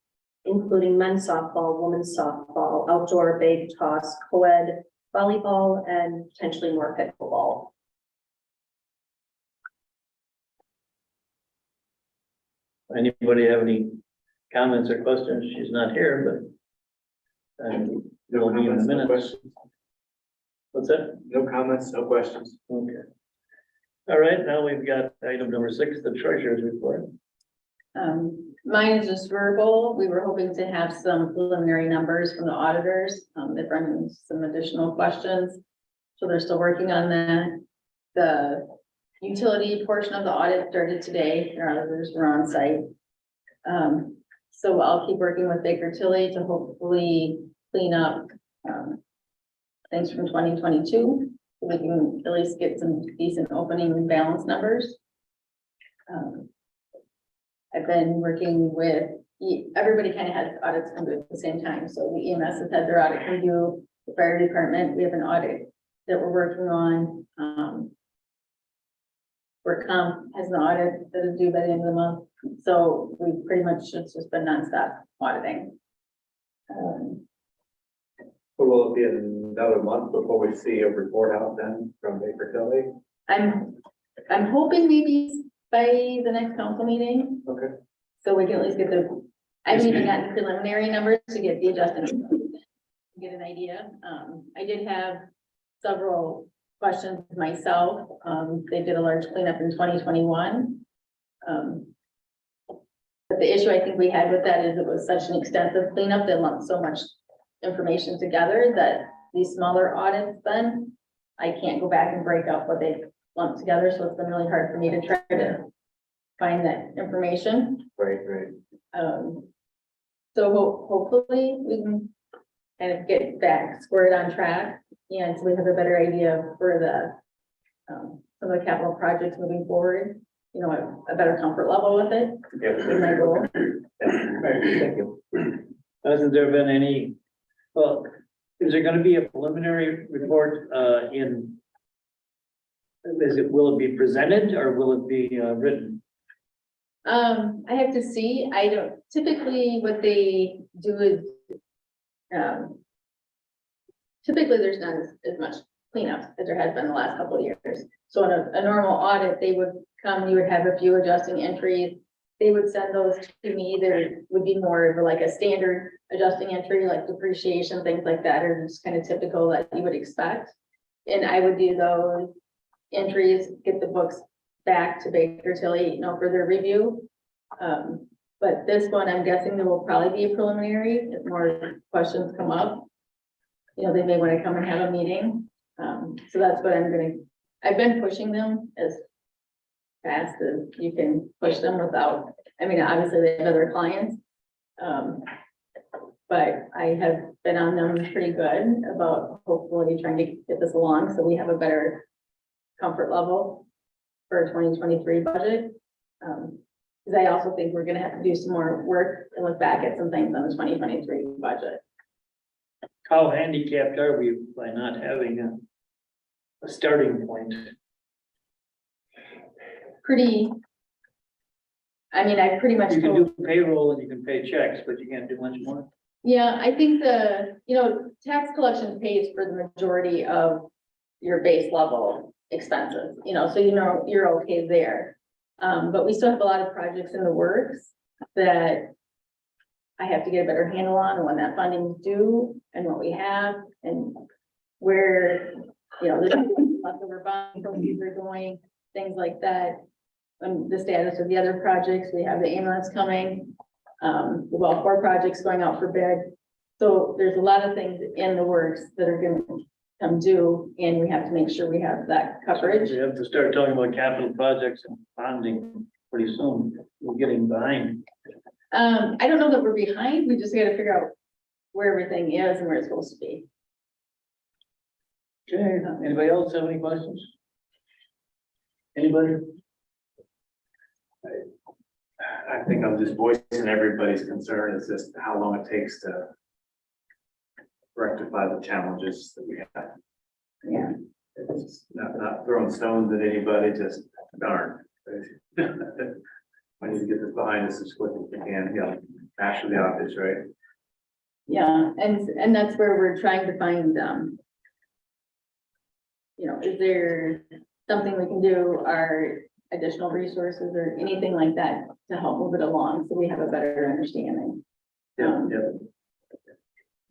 including men's softball, women's softball, outdoor bag toss, co-ed, volleyball, and potentially more pickleball. Anybody have any comments or questions? She's not here, but it'll be in a minute. What's that? No comments, no questions. Okay. All right, now we've got item number 6, the treasurer's report. Mine is just verbal. We were hoping to have some preliminary numbers from the auditors. They've run some additional questions. So they're still working on that. The utility portion of the audit started today. Our auditors were on site. So I'll keep working with Baker Tilly to hopefully clean up things from 2022. So we can at least get some decent opening and balance numbers. I've been working with, everybody kind of has audits come due at the same time. So the EMS has had their audit come due, the fire department, we have an audit that we're working on. Work comp has an audit that is due by the end of the month. So we pretty much it's just been nonstop auditing. Will it be another month before we see a report out then from Baker Tilly? I'm hoping maybe by the next council meeting. Okay. So we can at least get I haven't even gotten preliminary numbers to get the adjustment. Get an idea. I did have several questions myself. They did a large cleanup in 2021. But the issue I think we had with that is it was such an extensive cleanup that lumped so much information together that these smaller audits then, I can't go back and break up what they lumped together. So it's been really hard for me to try to find that information. Right. So So hopefully we can kind of get back squared on track, and so we have a better idea for the, some of the capital projects moving forward, you know, a better comfort level with it. Is my goal. Thank you. Hasn't there been any, well, is there gonna be a preliminary report, will it be presented or will it be, written? I have to see, I don't, typically what they do is, typically there's not as much cleanup as there has been the last couple of years. So in a normal audit, they would come, you would have a few adjusting entries. They would send those to me. There would be more of like a standard adjusting entry, like depreciation, things like that, are just kind of typical that you would expect. And I would do those entries, get the books back to Baker Tilly, you know, for their review. But this one, I'm guessing there will probably be a preliminary if more questions come up. You know, they may want to come and have a meeting. So that's what I've been pushing them as fast as you can push them without, I mean, obviously they have other clients. But I have been on them pretty good about hopefully trying to get this along so we have a better comfort level for a 2023 budget. Because I also think we're gonna have to do some more work and look back at some things on the 2023 budget. How handicapped are we by not having a starting point? Pretty, I mean, I pretty much You can told, do payroll and you can pay checks, but you can't do much more. yeah, I think tax collection pays for the majority of your base level expenses, so you're okay there. But we still have a lot of projects in the works that I have to get a better handle on when that funding is due and what we have and where, the leftover bond proceeds are going, things like that. And the status of the other projects, we have the ambulance coming, well, 4 projects going out for bid. So there's a lot of things in the works that are gonna come due, and we have to make sure we have that coverage. We have to start talking about capital projects and bonding pretty soon. We're getting behind. I don't know that we're behind, we just gotta figure out where everything is and where it's supposed to be. Okay, anybody else have any questions? Anybody? I think I'm just voicing everybody's concern is just how long it takes to rectify the challenges that we have. Yeah. It's not throwing stones at anybody, just darn. I need to get this behind us as quick as we can, after the office, right? Yeah, and that's where we're trying to find, is there something we can do, our additional resources or anything like that to help move it along so we have a better understanding. Yeah.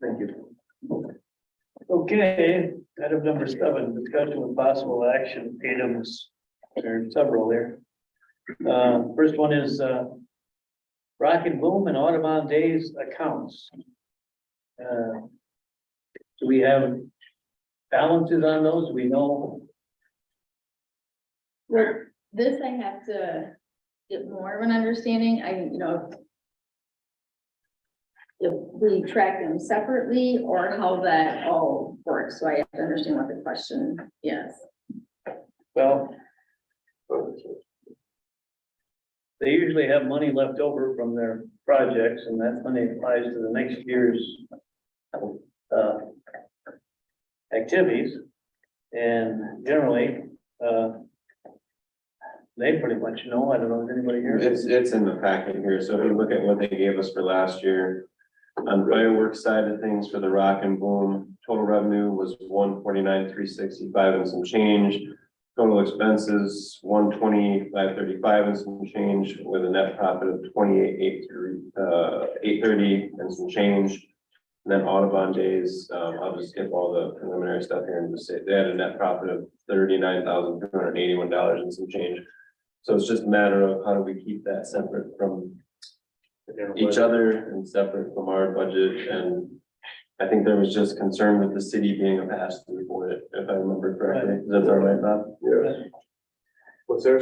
Thank you. Okay, item number 7, discussion with possible action items. There are several there. First one is Rock and Boom and Audubon Days accounts. Do we have balances on those? Do we know? Well, this I have to get more of an understanding. If we track them separately or how that all works. So I have to understand what the question is. Well, they usually have money left over from their projects, and that money applies to the next year's activities. And generally, they pretty much know. I don't know if anybody here. It's in the packet here, so if you look at what they gave us for last year. On fireworks side of things for the Rock and Boom, total revenue was 149,365 and some change. Total expenses 120,535 and some change, with a net profit of 28,830 and some change. And then Audubon Days, I'll just skip all the preliminary stuff here and just say they had a net profit of $39,281 and some change. So it's just a matter of how do we keep that separate from each other and separate from our budget. And I think there was just concern with the city being a pass-through for it, if I remember correctly. Is that all right, Bob? Yeah. Was there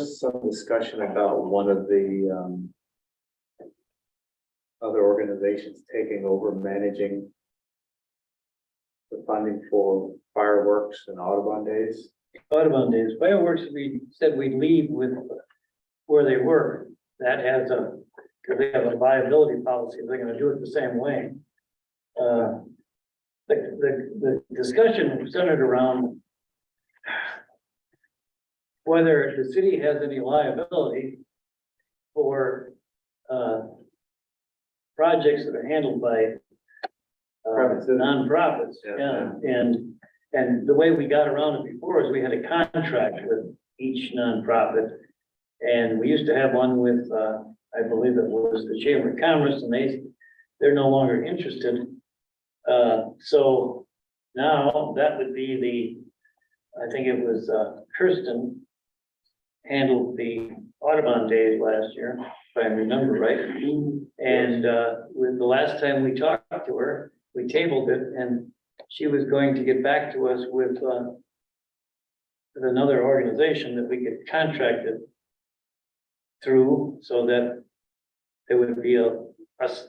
some discussion about one of the other organizations taking over managing the funding for fireworks and Audubon days. Audubon days, fireworks, we said we'd leave with where they were. That has because they have a liability policy, they're gonna do it the same way. The discussion centered around whether the city has any liability for projects that are handled by Private citizens. nonprofits, Yeah. and the way we got around it before is we had a contract with each nonprofit. And we used to have one with, I believe it was the Chamber of Commerce, and they're no longer interested. So now that would be I think it was, Kirsten handled the Audubon days last year, if I remember right. And, with the last time we talked to her, we tabled it, and she was going to get back to us with another organization that we could contract it through, so that there would be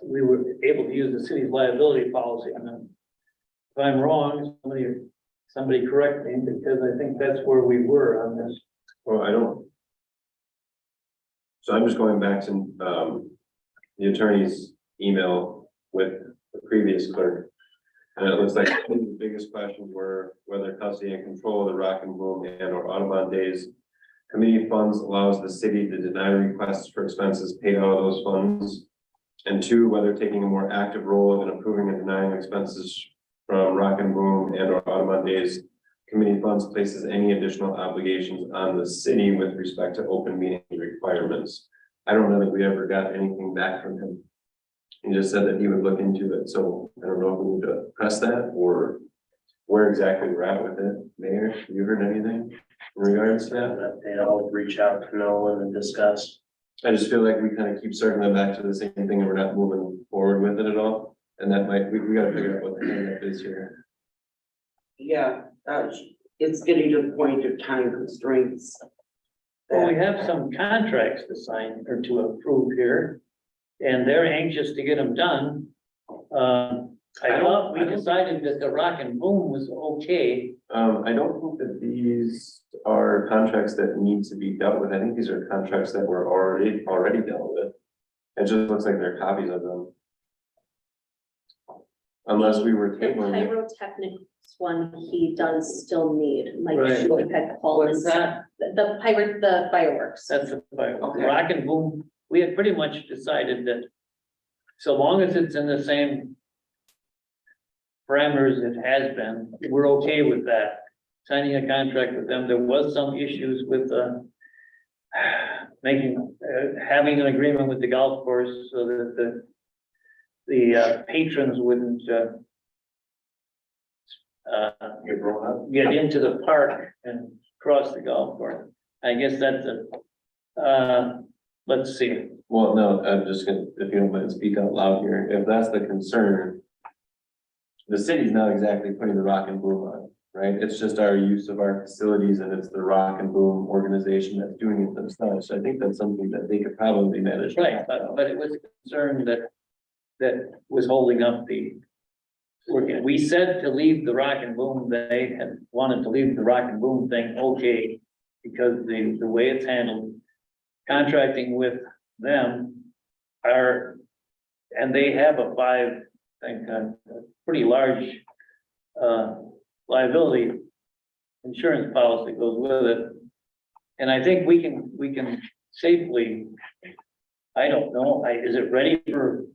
we were able to use the city's liability policy. And then, if I'm wrong, somebody correct me, because I think that's where we were on this. Well, I don't. So I'm just going back to, the attorney's email with the previous clerk. And it looks like the biggest questions were whether custody and control of the Rock and Boom and or Audubon days committee funds allows the city to deny requests for expenses paid out of those funds. And two, whether taking a more active role in approving and denying expenses from Rock and Boom and or Audubon days committee funds places any additional obligations on the city with respect to open meeting requirements. I don't know that we ever got anything back from him. He just said that he would look into it, so I don't know if we need to press that or where exactly we're at with it. Mayor, have you heard anything in regards to that? They all reach out to Nolan and discuss. I just feel like we kind of keep circling back to the same thing and we're not moving forward with it at all. And that might, we gotta figure out what the hang up is here. Yeah, it's getting to the point of time constraints. Well, we have some contracts to sign or to approve here, and they're anxious to get them done. I thought we decided that the Rock and Boom was okay. I don't think that these are contracts that need to be dealt with. I think these are contracts that were already dealt with. It just looks like they're copies of them. Unless we were The tabling it. pyrotechnics one, he does still need, Mike Right. should have called What's us. that? The fireworks. That's the Okay. Rock and Boom. We had pretty much decided that so long as it's in the same parameters it has been, we're okay with that. Signing a contract with them. There was some issues with having an agreement with the golf course so that the patrons wouldn't get into the park and cross the golf course. I guess that's let's see. Well, no, I'm just gonna, if you don't mind, speak out loud here. If that's the concern, the city's not exactly putting the Rock and Boom on, right? It's just our use of our facilities and it's the Rock and Boom organization that's doing it themselves. So I think that's something that they could probably manage. Right, but it was a concern that was holding up the. We said to leave the Rock and Boom, they had wanted to leave the Rock and Boom thing okay, because the way it's handled, contracting with them and they have a pretty large liability insurance policy goes with it. And I think we can safely, I don't know, is it ready for?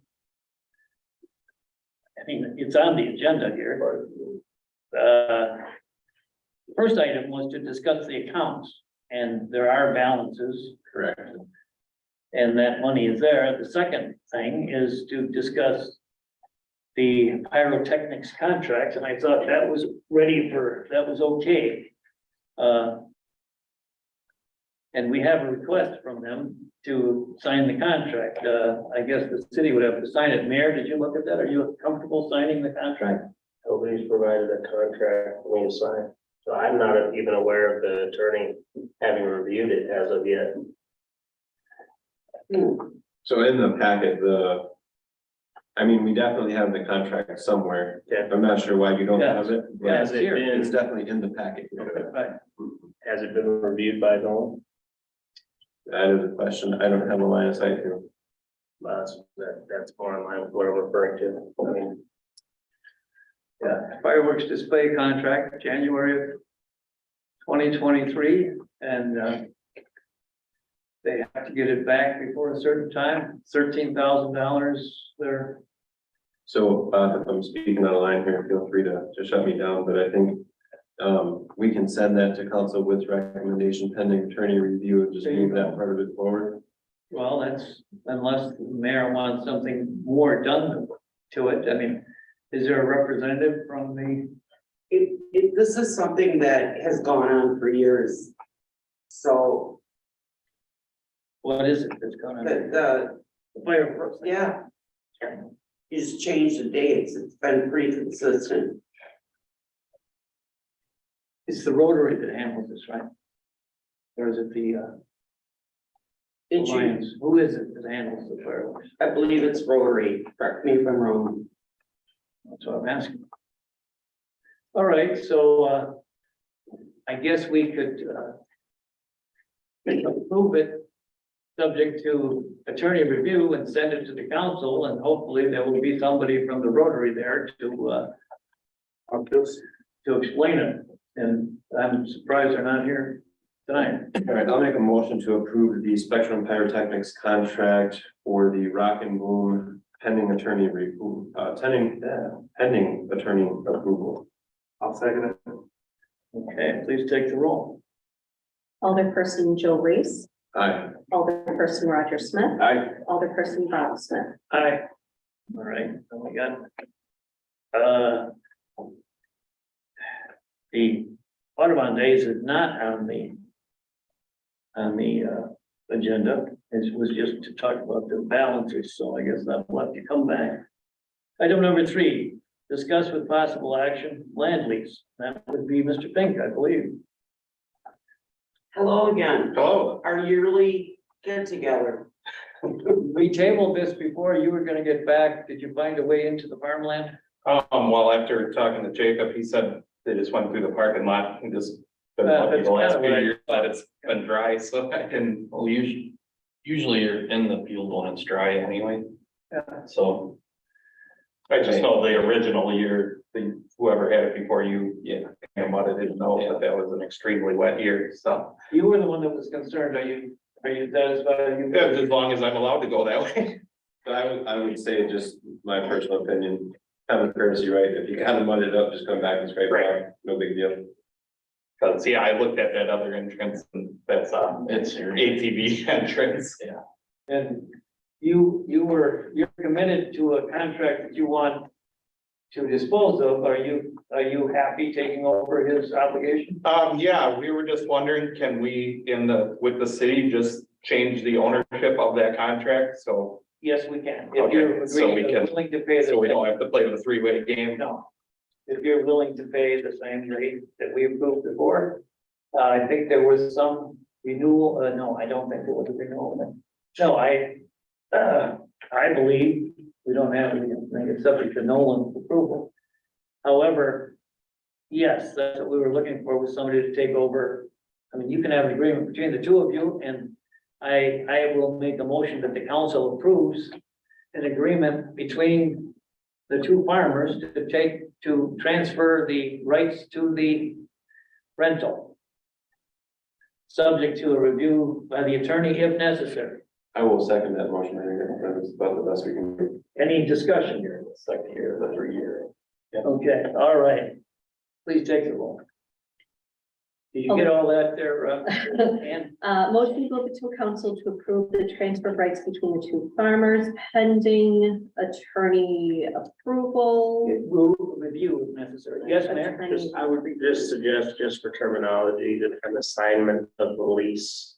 I mean, it's on the agenda here. The first item was to discuss the accounts, and there are balances. Correct. And that money is there. The second thing is to discuss the pyrotechnics contracts, and I thought that was that was okay. And we have a request from them to sign the contract. I guess the city would have to sign it. Mayor, did you look at that? Are you comfortable signing the contract? Nobody's provided a contract for me to sign. So I'm not even aware of the attorney having reviewed it as of yet. So in the packet, I mean, we definitely have the contract somewhere. Yeah. I'm not sure why you don't have it, but Yeah, Has it here. it's been, definitely in the packet. Right. has it been reviewed by Nolan? That is a question. I don't have a line of sight to. That's more in line with what I'm referring to. I mean, Yeah, fireworks display contract, January of 2023, and they have to get it back before a certain time, $13,000 there. So, if I'm speaking on a line here, feel free to shut me down, but I think we can send that to council with recommendation pending attorney review and just move that part of it forward. Well, that's unless the mayor wants something more done to it. I mean, is there a representative from the, This is something that has gone on for years. So what is it that's going on? the, Fireworks. yeah. You just change the dates. It's been pretty consistent. It's the Rotary that handles this, right? Or is it the Did you, Lions? Who is it that handles the fireworks? I believe it's Rotary, correct me if I'm wrong. That's what I'm asking. All right, so I guess we could approve it, subject to attorney review and send it to the council, and hopefully there will be somebody from the Rotary there to explain it. And I'm surprised they're not here tonight. All right, I'll make a motion to approve the Spectrum Pyrotechnics contract for the Rock and Boom pending attorney review, pending attorney approval. I'll second it. Okay, please take the roll. Alderperson Joe Reese, Aye. Alderperson Roger Smith, Aye. Alderperson Bob Smith. Aye. All right, then we got the Audubon Days is not on the agenda. It was just to talk about the balances, so I guess that will have to come back. Item number 3, discuss with possible action land lease. That would be Mr. Pink, I believe. Hello again. Hello. Our yearly get together. We tabled this before you were gonna get back. Did you find a way into the farmland? Well, after talking to Jacob, he said they just went through the parking lot and just. Been lucky That's the last kinda few what I years thought. that it's been dry, so I can. Well, usually you're in the field when it's dry anyway, Yeah. so. I just know the original year, whoever had it before you, yeah, I didn't know that that was an extremely wet year, so. You were the one that was concerned. Are you satisfied? Yeah, as long as I'm allowed to go that way. But I would say just my personal opinion, have a courtesy, right? If you kind of mud it up, just come back and scrape it off, no big deal. Cause yeah, I looked at that other entrance and that's it's your ATV entrance. Yeah. And you're committed to a contract that you want to dispose of. Are you happy taking over his obligation? Yeah, we were just wondering, can we with the city just change the ownership of that contract? So, Yes, we can. If Okay, you're so we agreeing, can- willing to pay so we the, don't have to play the three-way game. no. If you're willing to pay the same rate that we approved before, I think there was some renewal, no, I don't think there was a renewal. No, I believe we don't have anything, it's subject to Nolan's approval. However, yes, that's what we were looking for, was somebody to take over. I mean, you can have an agreement between the two of you, and I will make a motion that the council approves an agreement between the two farmers to transfer the rights to the rental, subject to a review by the attorney if necessary. I will second that motion. I think that's about the best we can do. Any discussion here? Second year, the 3 year. Okay, all right. Please take the roll. Did you get all that there, Ann? Motion to go to council to approve the transfer of rights between the two farmers pending attorney approval. Review if necessary. Yes, Mayor? Attorney- I would just suggest, just for terminology, that an assignment of the lease,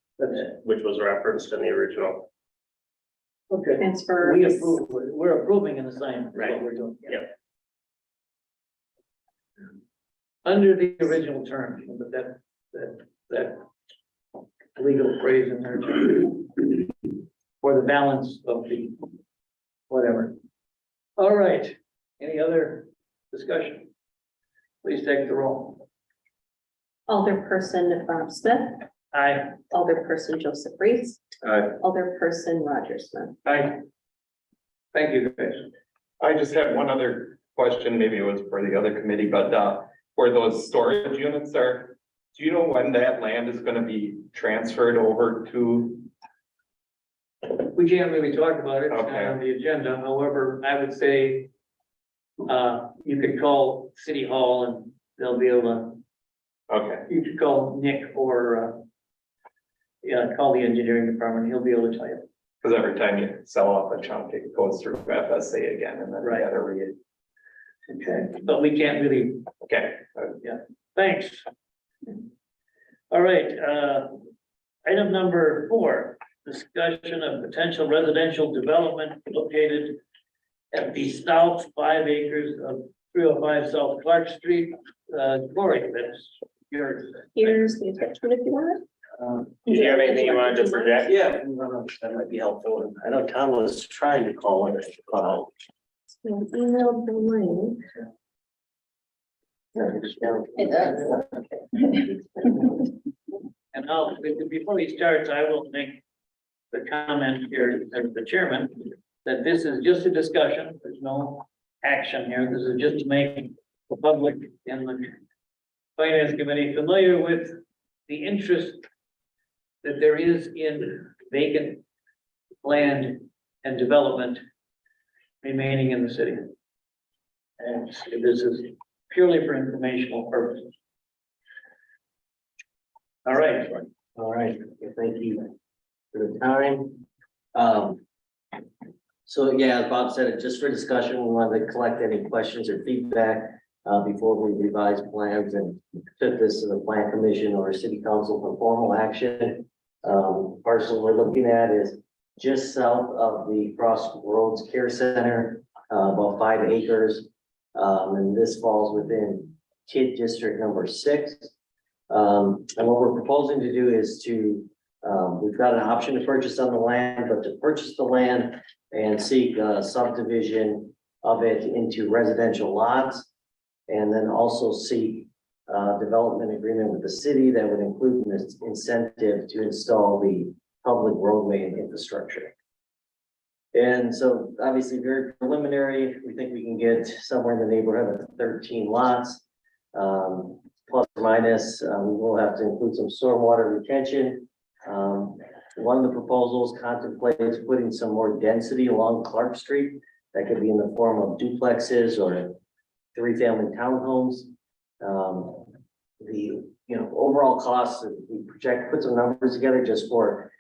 which was referenced in the original. Okay. Transfer. We're approving an assignment, is what Right. we're doing. Yep. Under the original terms, but that legal phrase in there. For the balance of the, whatever. All right, any other discussion? Please take the roll. Alderperson Bob Smith, Aye. Alderperson Joseph Reese, Aye. Alderperson Roger Smith. Aye. Thank you, guys. I just had one other question, maybe it was for the other committee, but where those storage units are, do you know when that land is gonna be transferred over to? We can't really talk about it, it's not Okay. on the agenda, however, I would say. You could call City Hall and they'll be able to, Okay, you could call Nick or. Yeah, call the engineering department, he'll be able to tell you. because every time you sell off a chunk, it goes through FSA again and then you Right. gotta read it. Okay, but we can't really, Okay, thanks. All right, item number 4, discussion of potential residential development located at the south 5 acres of 305 South Clark Street. Gloria, that's yours. Here's the attachment if you want it. Did you have anything you wanted to project? Yeah, that might be helpful. I know Tom was trying to call it. So emailed the link. It does. And I'll, before he starts, I will make the comment here as the chairman, that this is just a discussion, there's no action here, this is just to make the public and the finance committee familiar with the interest that there is in vacant land and development remaining in the city. And this is purely for informational purposes. All right. All right, thank you for the time. So yeah, as Bob said, just for discussion, we wanted to collect any questions or feedback before we revise plans and took this to the plan commission or city council for formal action. Parcel we're looking at is just south of the Crossroads Care Center, about 5 acres. And this falls within TID District number 6. And what we're proposing to do is to, we've got an option to purchase on the land, but to purchase the land and seek a subdivision of it into residential lots. And then also seek development agreement with the city that would include this incentive to install the public roadway and infrastructure. And so obviously very preliminary, we think we can get somewhere in the neighborhood of 13 lots. Plus or minus, we will have to include some stormwater retention. One of the proposals contemplates putting some more density along Clark Street. That could be in the form of duplexes or 3-family townhomes. The overall cost, we project, put some numbers together just for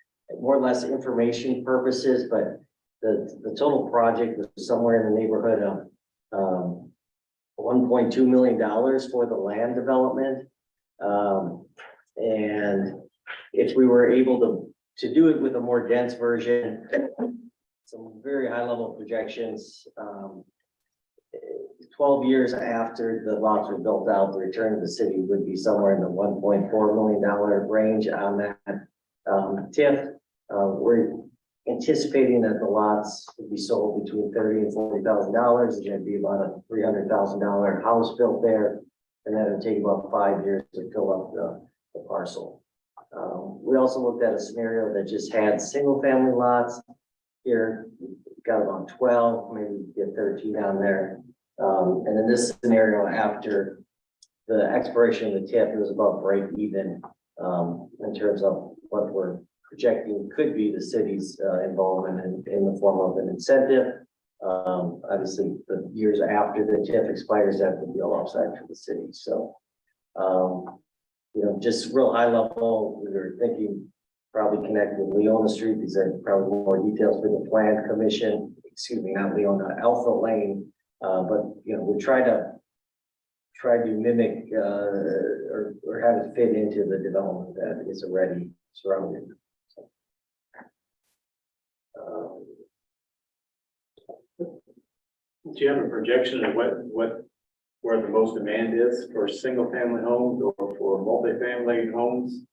more or less information purposes, but the total project was somewhere in the neighborhood of $1.2 million for the land development. And if we were able to do it with a more dense version, some very high level projections, 12 years after the lots were built out, the return to the city would be somewhere in the $1.4 million range on that TIF. We're anticipating that the lots would be sold between $30,000 and $40,000. There'd be about a $300,000 house built there, and that would take about 5 years to fill up the parcel. We also looked at a scenario that just had single family lots. Here, we've got about 12, maybe get 13 on there. And in this scenario, after the expiration of the TIF, it was about break even in terms of what we're projecting could be the city's involvement in the form of an incentive. Obviously, the years after the TIF expires, that would be all upside for the city. So, just real high level, we were thinking probably connect with Leona Street. These are probably more details for the plan commission. Excuse me, not Leona, Alpha Lane. But we try to mimic or have it fit into the development that is already surrounded. Do you have a projection of where the most demand is for single family homes or for multifamily homes?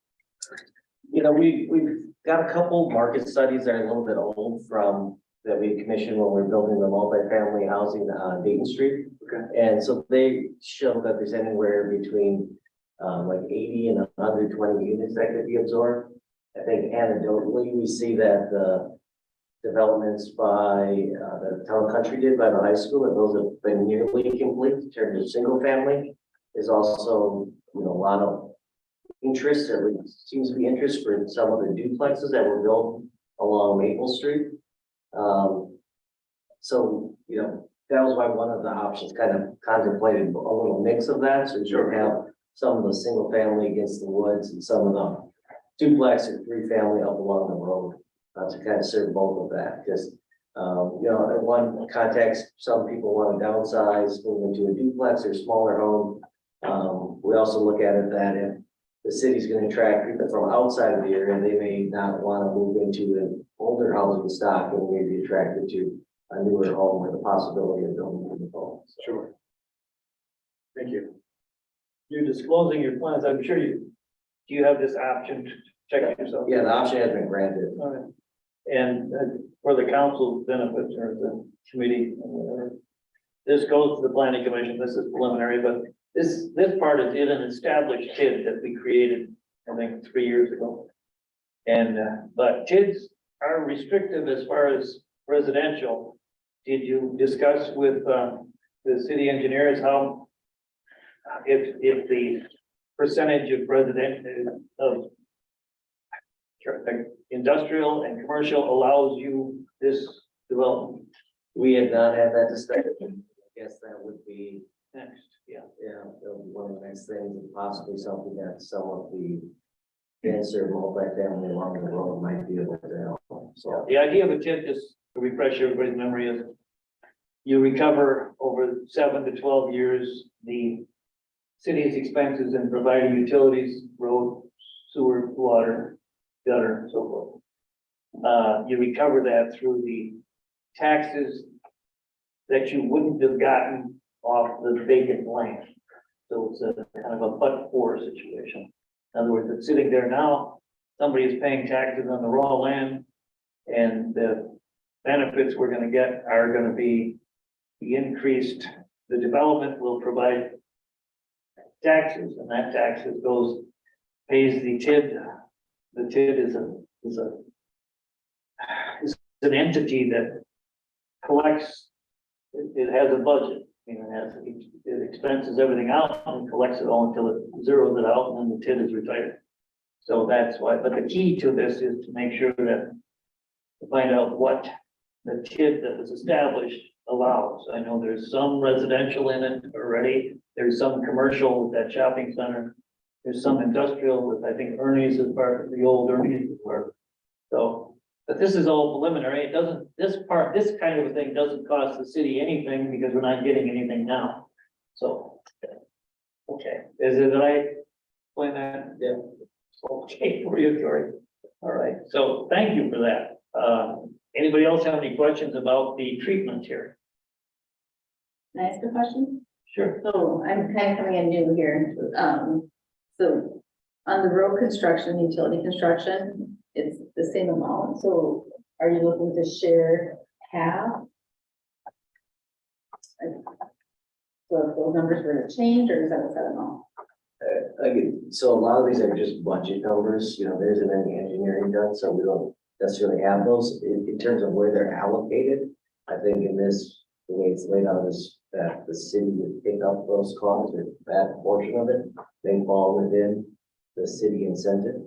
We've got a couple market studies that are a little bit old from that we commissioned when we were building the multifamily housing on Dayton Street. Okay. And so they show that there's anywhere between like 80 and 120 units that could be absorbed. I think anecdotally, we see that the developments by the Town Country did by the high school, that those have been nearly complete in terms of single family. There's also, a lot of interest, or at least seems to be interest for some of the duplexes that were built along Maple Street. So, that was why one of the options kind of contemplated a little mix of that, so you have some of the single family against the woods and some of the duplex or three family up along the road, to kind of serve both of that, because in one context, some people want to downsize, move into a duplex or smaller home. We also look at it that if the city's going to attract people from outside of the area, they may not want to move into an older housing stock and may be attracted to a newer home with the possibility of building a new home. Sure. Thank you. You're disclosing your plans, I'm sure do you have this option to check yourself? Yeah, the option has been granted. All right. And for the council's benefit or the committee, or whatever, this goes to the planning commission, this is preliminary, but this part is in an established TID that we created, I think, 3 years ago. And, but TIDs are restrictive as far as residential. Did you discuss with, the city engineers how, if the percentage of industrial and commercial allows you this development? We have not had that discussion. I guess that would be Next, yeah. that would be one of the next things, and possibly something that some of the denser multifamily along the road might be able to help. So The idea of a TID, just to refresh everybody's memory, is you recover over 7 to 12 years the city's expenses in providing utilities, road, sewer, water, gutter, and so forth. You recover that through the taxes that you wouldn't have gotten off the vacant land. So it's a kind of a but-for situation. In other words, it's sitting there now, somebody is paying taxes on the raw land, and the benefits we're gonna get are gonna be the increased, the development will provide taxes, and that taxes pays the TID. The TID is an entity that collects, it has a budget. It expenses everything out and collects it all until it zeroes it out, and then the TID is retired. So that's why, but the key to this is to make sure that, to find out what the TID that was established allows. I know there's some residential in it already, there's some commercial with that shopping center. There's some industrial with, I think, Ernie's is part of the old Ernie's part. So, but this is all preliminary. It doesn't, this kind of a thing doesn't cost the city anything because we're not getting anything now. So, okay, is it right? Explain that? Yeah. Okay, for you, Tori. All right, so thank you for that. Anybody else have any questions about the treatment here? Can I ask a question? Sure. So I'm kind of coming in new here. So on the road construction, utility construction, it's the same amount. So are you looking to share half? So if those numbers were to change, or is that a set amount? again, so a lot of these are just budget numbers, there isn't any engineering done, so we don't necessarily have those in terms of where they're allocated. I think in this, the way it's laid out is that the city would pick up those costs, or that portion of it, they fall within the city incentive.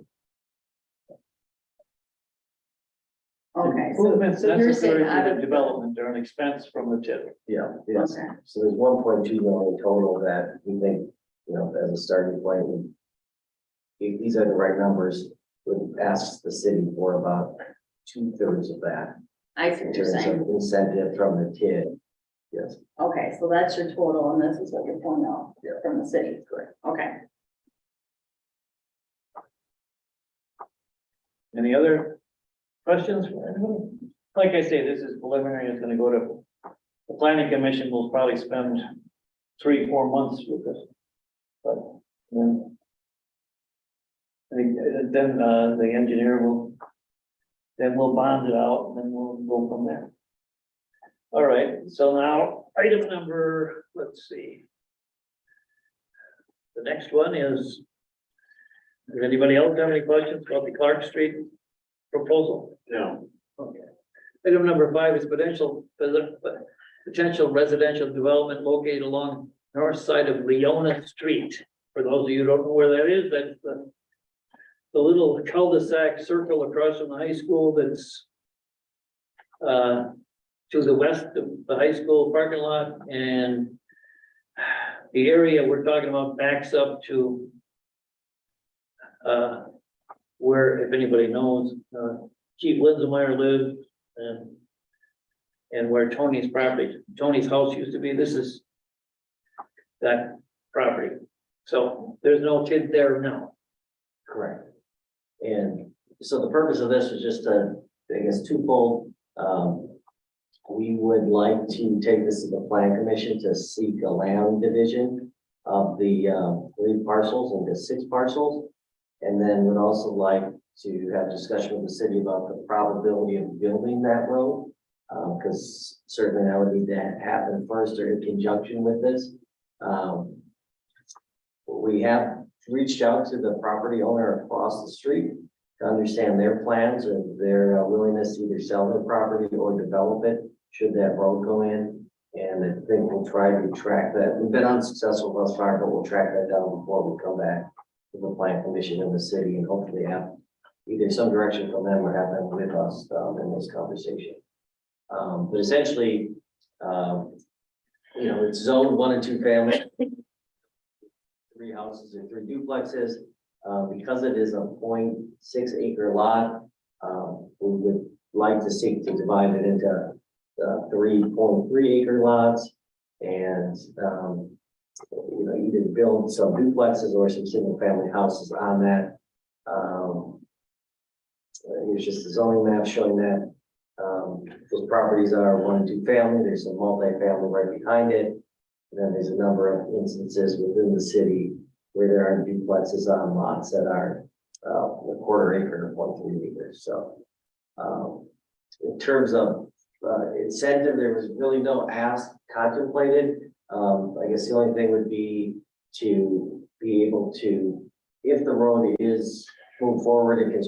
Okay, so Improvements you're necessary saying out to of the development are an expense from the TID. Yeah, yes. Okay. So there's 1.2 million total that we think, as a starting point, if these are the right numbers, would ask the city for about 2/3 of that. I see In what you're terms saying. of incentive from the TID. Yes. Okay, so that's your total, and this is what you're pulling out from the city. Correct. Okay. Any other questions? Like I say, this is preliminary, it's gonna go to, the planning commission will probably spend 3-4 months with this. But then, the engineer will, then we'll bond it out, and then we'll go from there. All right, so now item number, let's see. The next one is, does anybody else have any questions about the Clark Street proposal? No. Okay. Item number 5 is potential residential development located along north side of Leona Street. For those of you who don't know where that is, that's the little cul-de-sac circle across from the high school that's to the west of the high school parking lot, and the area we're talking about backs up to where, if anybody knows, Chief Linsenmeyer lived, and where Tony's house used to be. This is that property. So there's no kid there now. Correct. And so the purpose of this was just I guess, twofold. We would like to take this to the plan commission to seek a land division of the 3 parcels into 6 parcels. And then would also like to have discussion with the city about the probability of building that road. Because certainly that would need to happen first or in conjunction with this. We have reached out to the property owner across the street to understand their plans or their willingness to either sell their property or develop it should that road go in. And I think we'll try to track that. We've been unsuccessful thus far, but we'll track that down before we come back to the plan commission in the city and hopefully have either some direction from them or have them with us in this conversation. But essentially, it's zoned 1 and 2 family, 3 houses and 3 duplexes. Because it is a 0.6 acre lot, we would like to seek to divide it into 3.3 acre lots and, either build some duplexes or some single family houses on that. Here's just the zoning map showing that. Those properties are 1 and 2 family. There's some multi-family right behind it. And then there's a number of instances within the city where there are duplexes on lots that are a 1/4 acre, 1.3 acres. So in terms of incentive, there was really no ask contemplated. I guess the only thing would be to be able to, if the road is moved forward, it can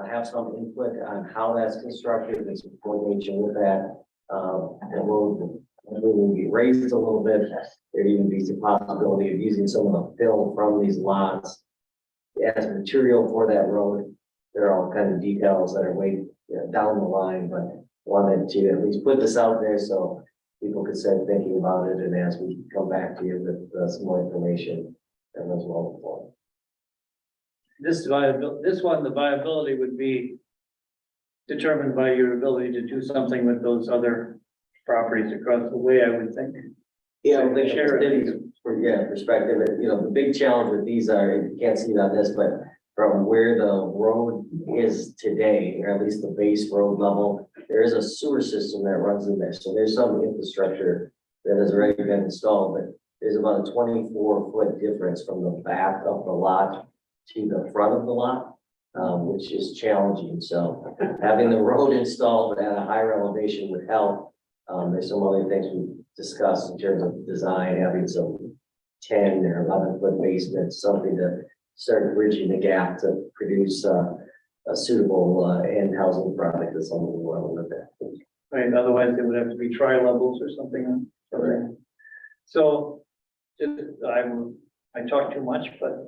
have some input on how that's constructed and some coordination with that. The road will be raised a little bit. There'd even be some possibility of using some of the fill from these lots as material for that road. There are all kinds of details that are way down the line, but wanted to at least put this out there so people could start thinking about it. And as we come back to you with some more information, and as well. The viability would be determined by your ability to do something with those other properties across the way, I would think. Yeah, I think from the city's perspective, the big challenge with these are, you can't see it on this, but from where the road is today, or at least the base road level, there is a sewer system that runs in there. So there's some infrastructure that has already been installed, but there's about a 24-foot difference from the back of the lot to the front of the lot, which is challenging. So having the road installed at a higher elevation would help. There's some other things we discussed in terms of design, having some 10 or 11-foot basements, something to start bridging the gap to produce a suitable end housing product that someone will want to live in. Right, otherwise it would have to be tri-levels or something. So, I talk too much, but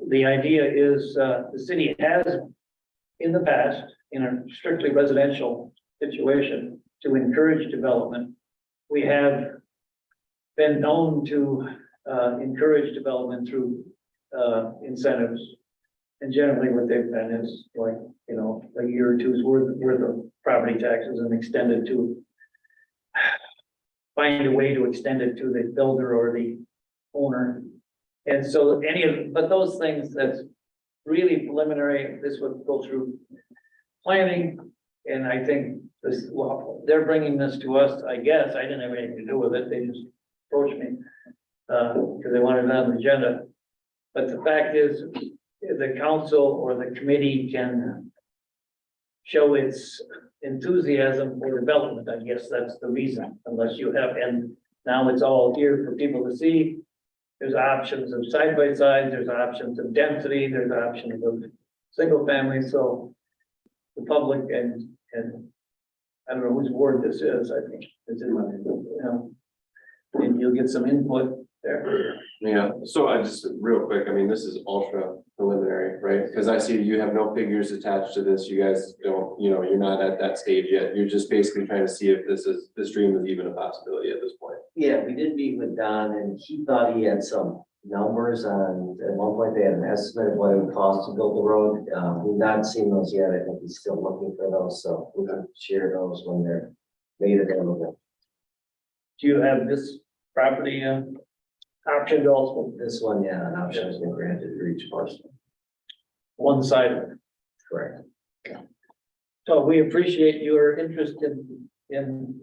the idea is, the city has in the past, in a strictly residential situation, to encourage development. We have been known to encourage development through incentives. And generally what they've been is like, a year or two's worth of property taxes and extended to find a way to extend it to the builder or the owner. And so but those things that's really preliminary, this would go through planning. And I think they're bringing this to us, I guess. I didn't have anything to do with it. They just approached me because they wanted it on the agenda. But the fact is, the council or the committee can show its enthusiasm for development, I guess that's the reason, unless you have, and now it's all here for people to see. There's options of side by side, there's options of density, there's options of single family, so the public and I don't know whose word this is, I think, it's in my, and you'll get some input there. Yeah, so I just, real quick, I mean, this is ultra preliminary, right? Because I see you have no figures attached to this, you guys don't, you're not at that stage yet, you're just basically trying to see if this dream is even a possibility at this point. Yeah, we did meet with Don and he thought he had some numbers on, at one point they had an estimate of what it would cost to build the road. We've not seen those yet. I think he's still looking for those, so we can share those when they're made available. Do you have this property, optioned also, This one, yeah, an option has been granted for each parcel. one side of it? Correct. So we appreciate your interest in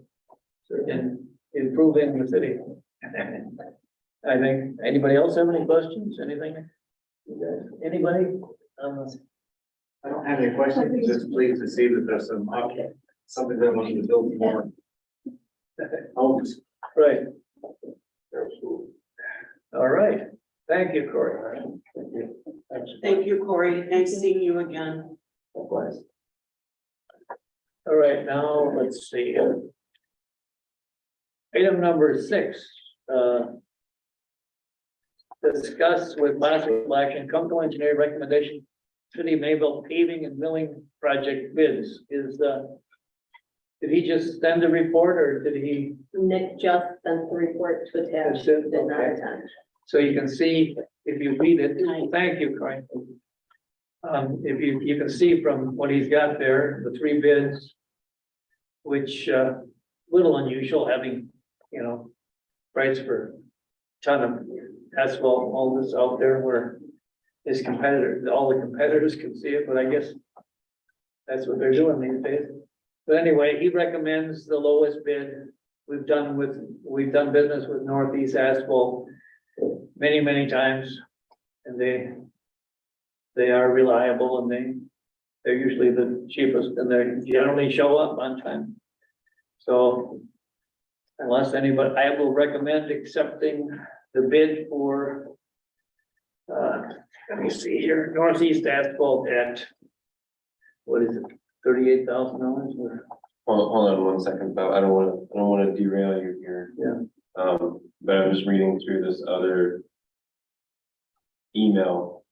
improving the city. I think, anybody else have any questions, anything? Anybody? I don't have any questions, just pleased to see that there's some, something that wants to build more homes. Right. All right, thank you, Corey. Thank you, Corey. Nice seeing you again. Likewise. All right, now, let's see. Item number 6, discuss with possible action, Coastal Engineering recommendation, City of Mayville paving and milling project bids. Did he just send a report or did he? Nick just sent the report to attach, That's it? did not Okay. attach. So you can see, if you read it, thank you, Cory. If you can see from what he's got there, the 3 bids, which, little unusual having, price for ton of asphalt, all this out there where his competitors, all the competitors can see it, but I guess that's what they're doing these days. But anyway, he recommends the lowest bid. We've done business with Northeast Asphalt many, many times. And they are reliable and they're usually the cheapest and they generally show up on time. So unless anybody, I will recommend accepting the bid for, let me see here, Northeast Asphalt at, what is it, $38,000? Hold on 1 second, Bob. I don't want to derail you here. Yeah. But I'm just reading through this other email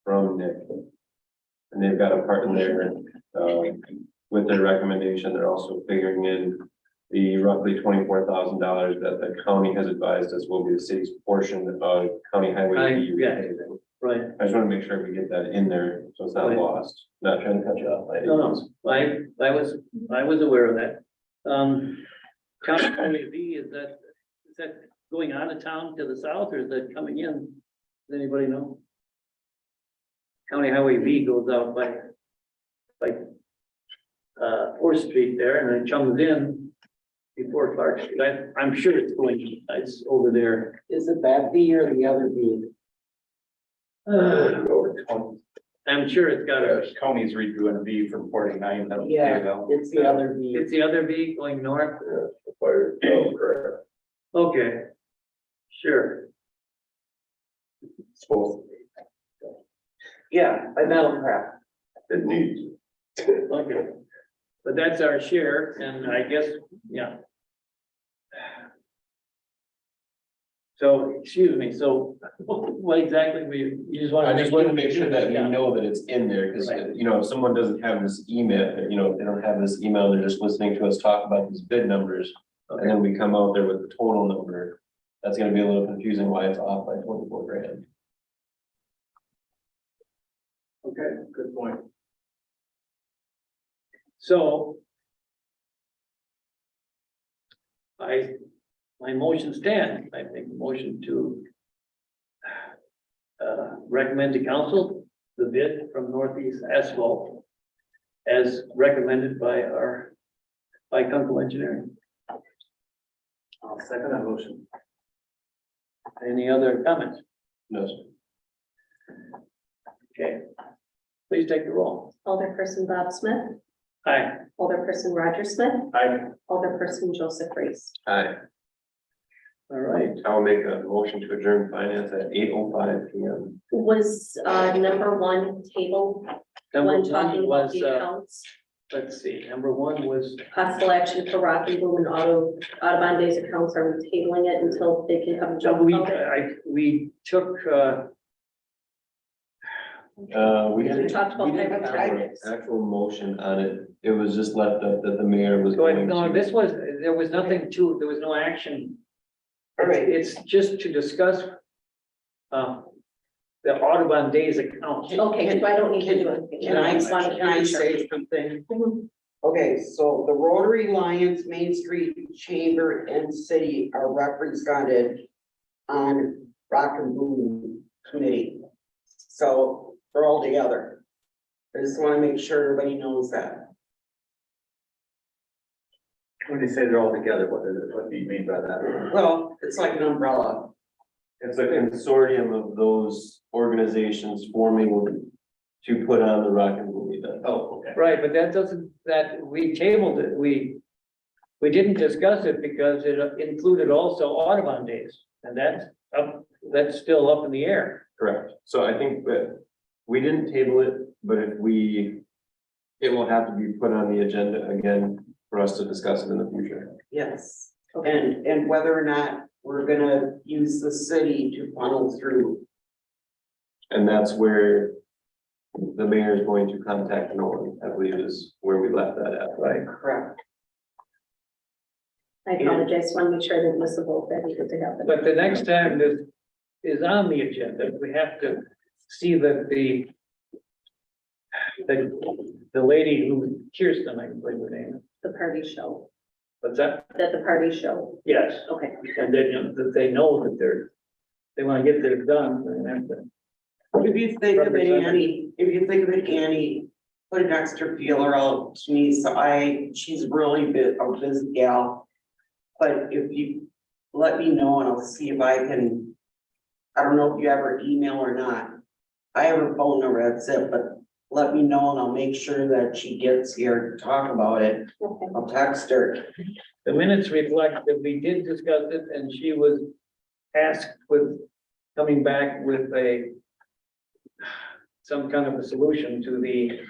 from Nick. And they've got a part in there, with their recommendation. They're also figuring in the roughly $24,000 that the county has advised us will be the city's portion of county highway. Yeah. Right. I just want to make sure we get that in there, so it's not Right. lost. Not trying to cut you off. No, I was aware of that. County Highway B, is that going out of town to the south or is that coming in? Does anybody know? County Highway B goes out by 4th Street there and then comes in before Clark Street. I'm sure it's going, it's over there. Is it that B or the other B? I'm sure it's got a, County's redoing a V from 49. It's the other B. it's the other B going north. Okay. Sure. Yeah, by Metal Craft. It needs. Okay, but that's our share, and I guess, yeah. So, excuse me, so what exactly you just want to? I just want to make sure that we know that it's in there, because, if someone doesn't have this email, they don't have this email, they're just listening to us talk about these bid numbers. And then we come out there with the total number, that's gonna be a little confusing why it's off by 24 grand. Okay, good point. So. My motion stands. I make a motion to recommend to council the bid from Northeast Asphalt as recommended by Coastal Engineering. I'll second that motion. Any other comments? No, sir. Okay. Please take the roll. Alderperson Bob Smith, Aye. Alderperson Roger Smith, Aye. Alderperson Joseph Reese. Aye. All right. I'll make a motion to adjourn finance at 8:05 P.M. Was, number one table Number when one talking about was, the accounts? let's see, number one was, Possible action for Rock and Boom and Audubon Days accounts, are we tabling it until they can come and jump about it? we took, We Because we talked about we didn't have an hydroponics. actual motion on it. It was just left up that the mayor was no, going to. this was, there was nothing to, there was no action. All right. It's just to discuss the Audubon Days account. Okay, so I don't need to do anything. Can I, just wanted to can I make sure. say something? Okay, so the Rotary Alliance, Main Street Chamber and City are represented on Rock and Boom Committee. So we're all together. I just want to make sure everybody knows that. When they say they're all together, what do you mean by that? Well, it's like an umbrella. It's a consortium of those organizations forming to put on the Rock and Roll event. Oh, okay. Right, but that doesn't, that, we tabled it, we didn't discuss it because it included also Audubon Days, and that's still up in the air. Correct. So I think that we didn't table it, but it will have to be put on the agenda again for us to discuss it in the future. Yes. And whether or not we're gonna use the city to funnel through. And that's where the mayor is going to contact Nolan, I believe is where we left that at. Right. Correct. I apologize, want to make sure I didn't miss a vote that needed to happen. But the next time this is on the agenda, we have to see that the lady who, Kirsten, I believe her name, The party show, what's that? that the party show, Yes, okay. and then, you know, that they know that they want to get this done, and they have to. If you think of it, Annie, put an extra feeler out to me, so she's really a busy gal. But if you let me know and I'll see if I can, I don't know if you have her email or not. I have her phone number, that's it, but let me know and I'll make sure that she gets here to talk about it. Okay. I'll text her. The minutes reflect that we did discuss it, and she was asked coming back with some kind of a solution to the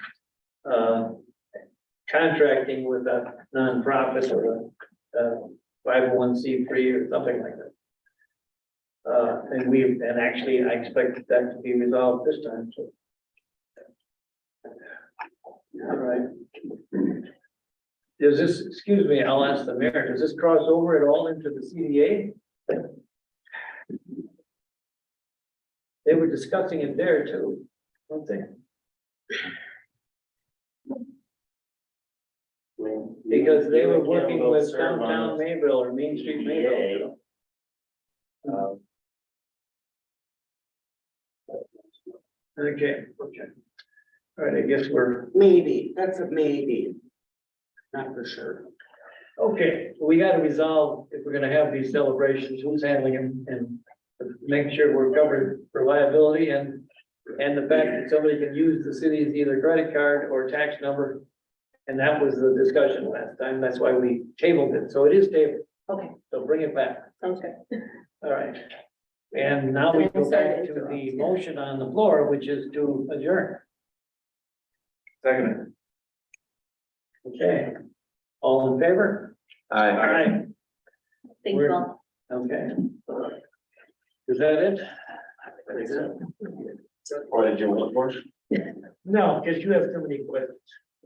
contracting with a nonprofit or a 501c3 or something like that. And actually, I expect that to be resolved this time, so. All right. Does this, excuse me, I'll ask the mayor, does this cross over at all into the CDA? They were discussing it there too, weren't they? Because they were working with downtown Mayville or Main Street Mayville. Okay. All right, I guess Maybe, that's a maybe. Not for sure. okay, we gotta resolve if we're gonna have these celebrations, who's handling them and make sure we're covered for liability and the fact that somebody can use the city's either credit card or tax number. And that was the discussion last time. That's why we tabled it. So it is tabled. Okay, So bring it back. sounds good. All right. And now we go back to the motion on the floor, which is to adjourn. Second. Okay. All in favor? Aye. All right. Thank you all. Okay. Is that it? Or did you want more? No, because you have so many questions.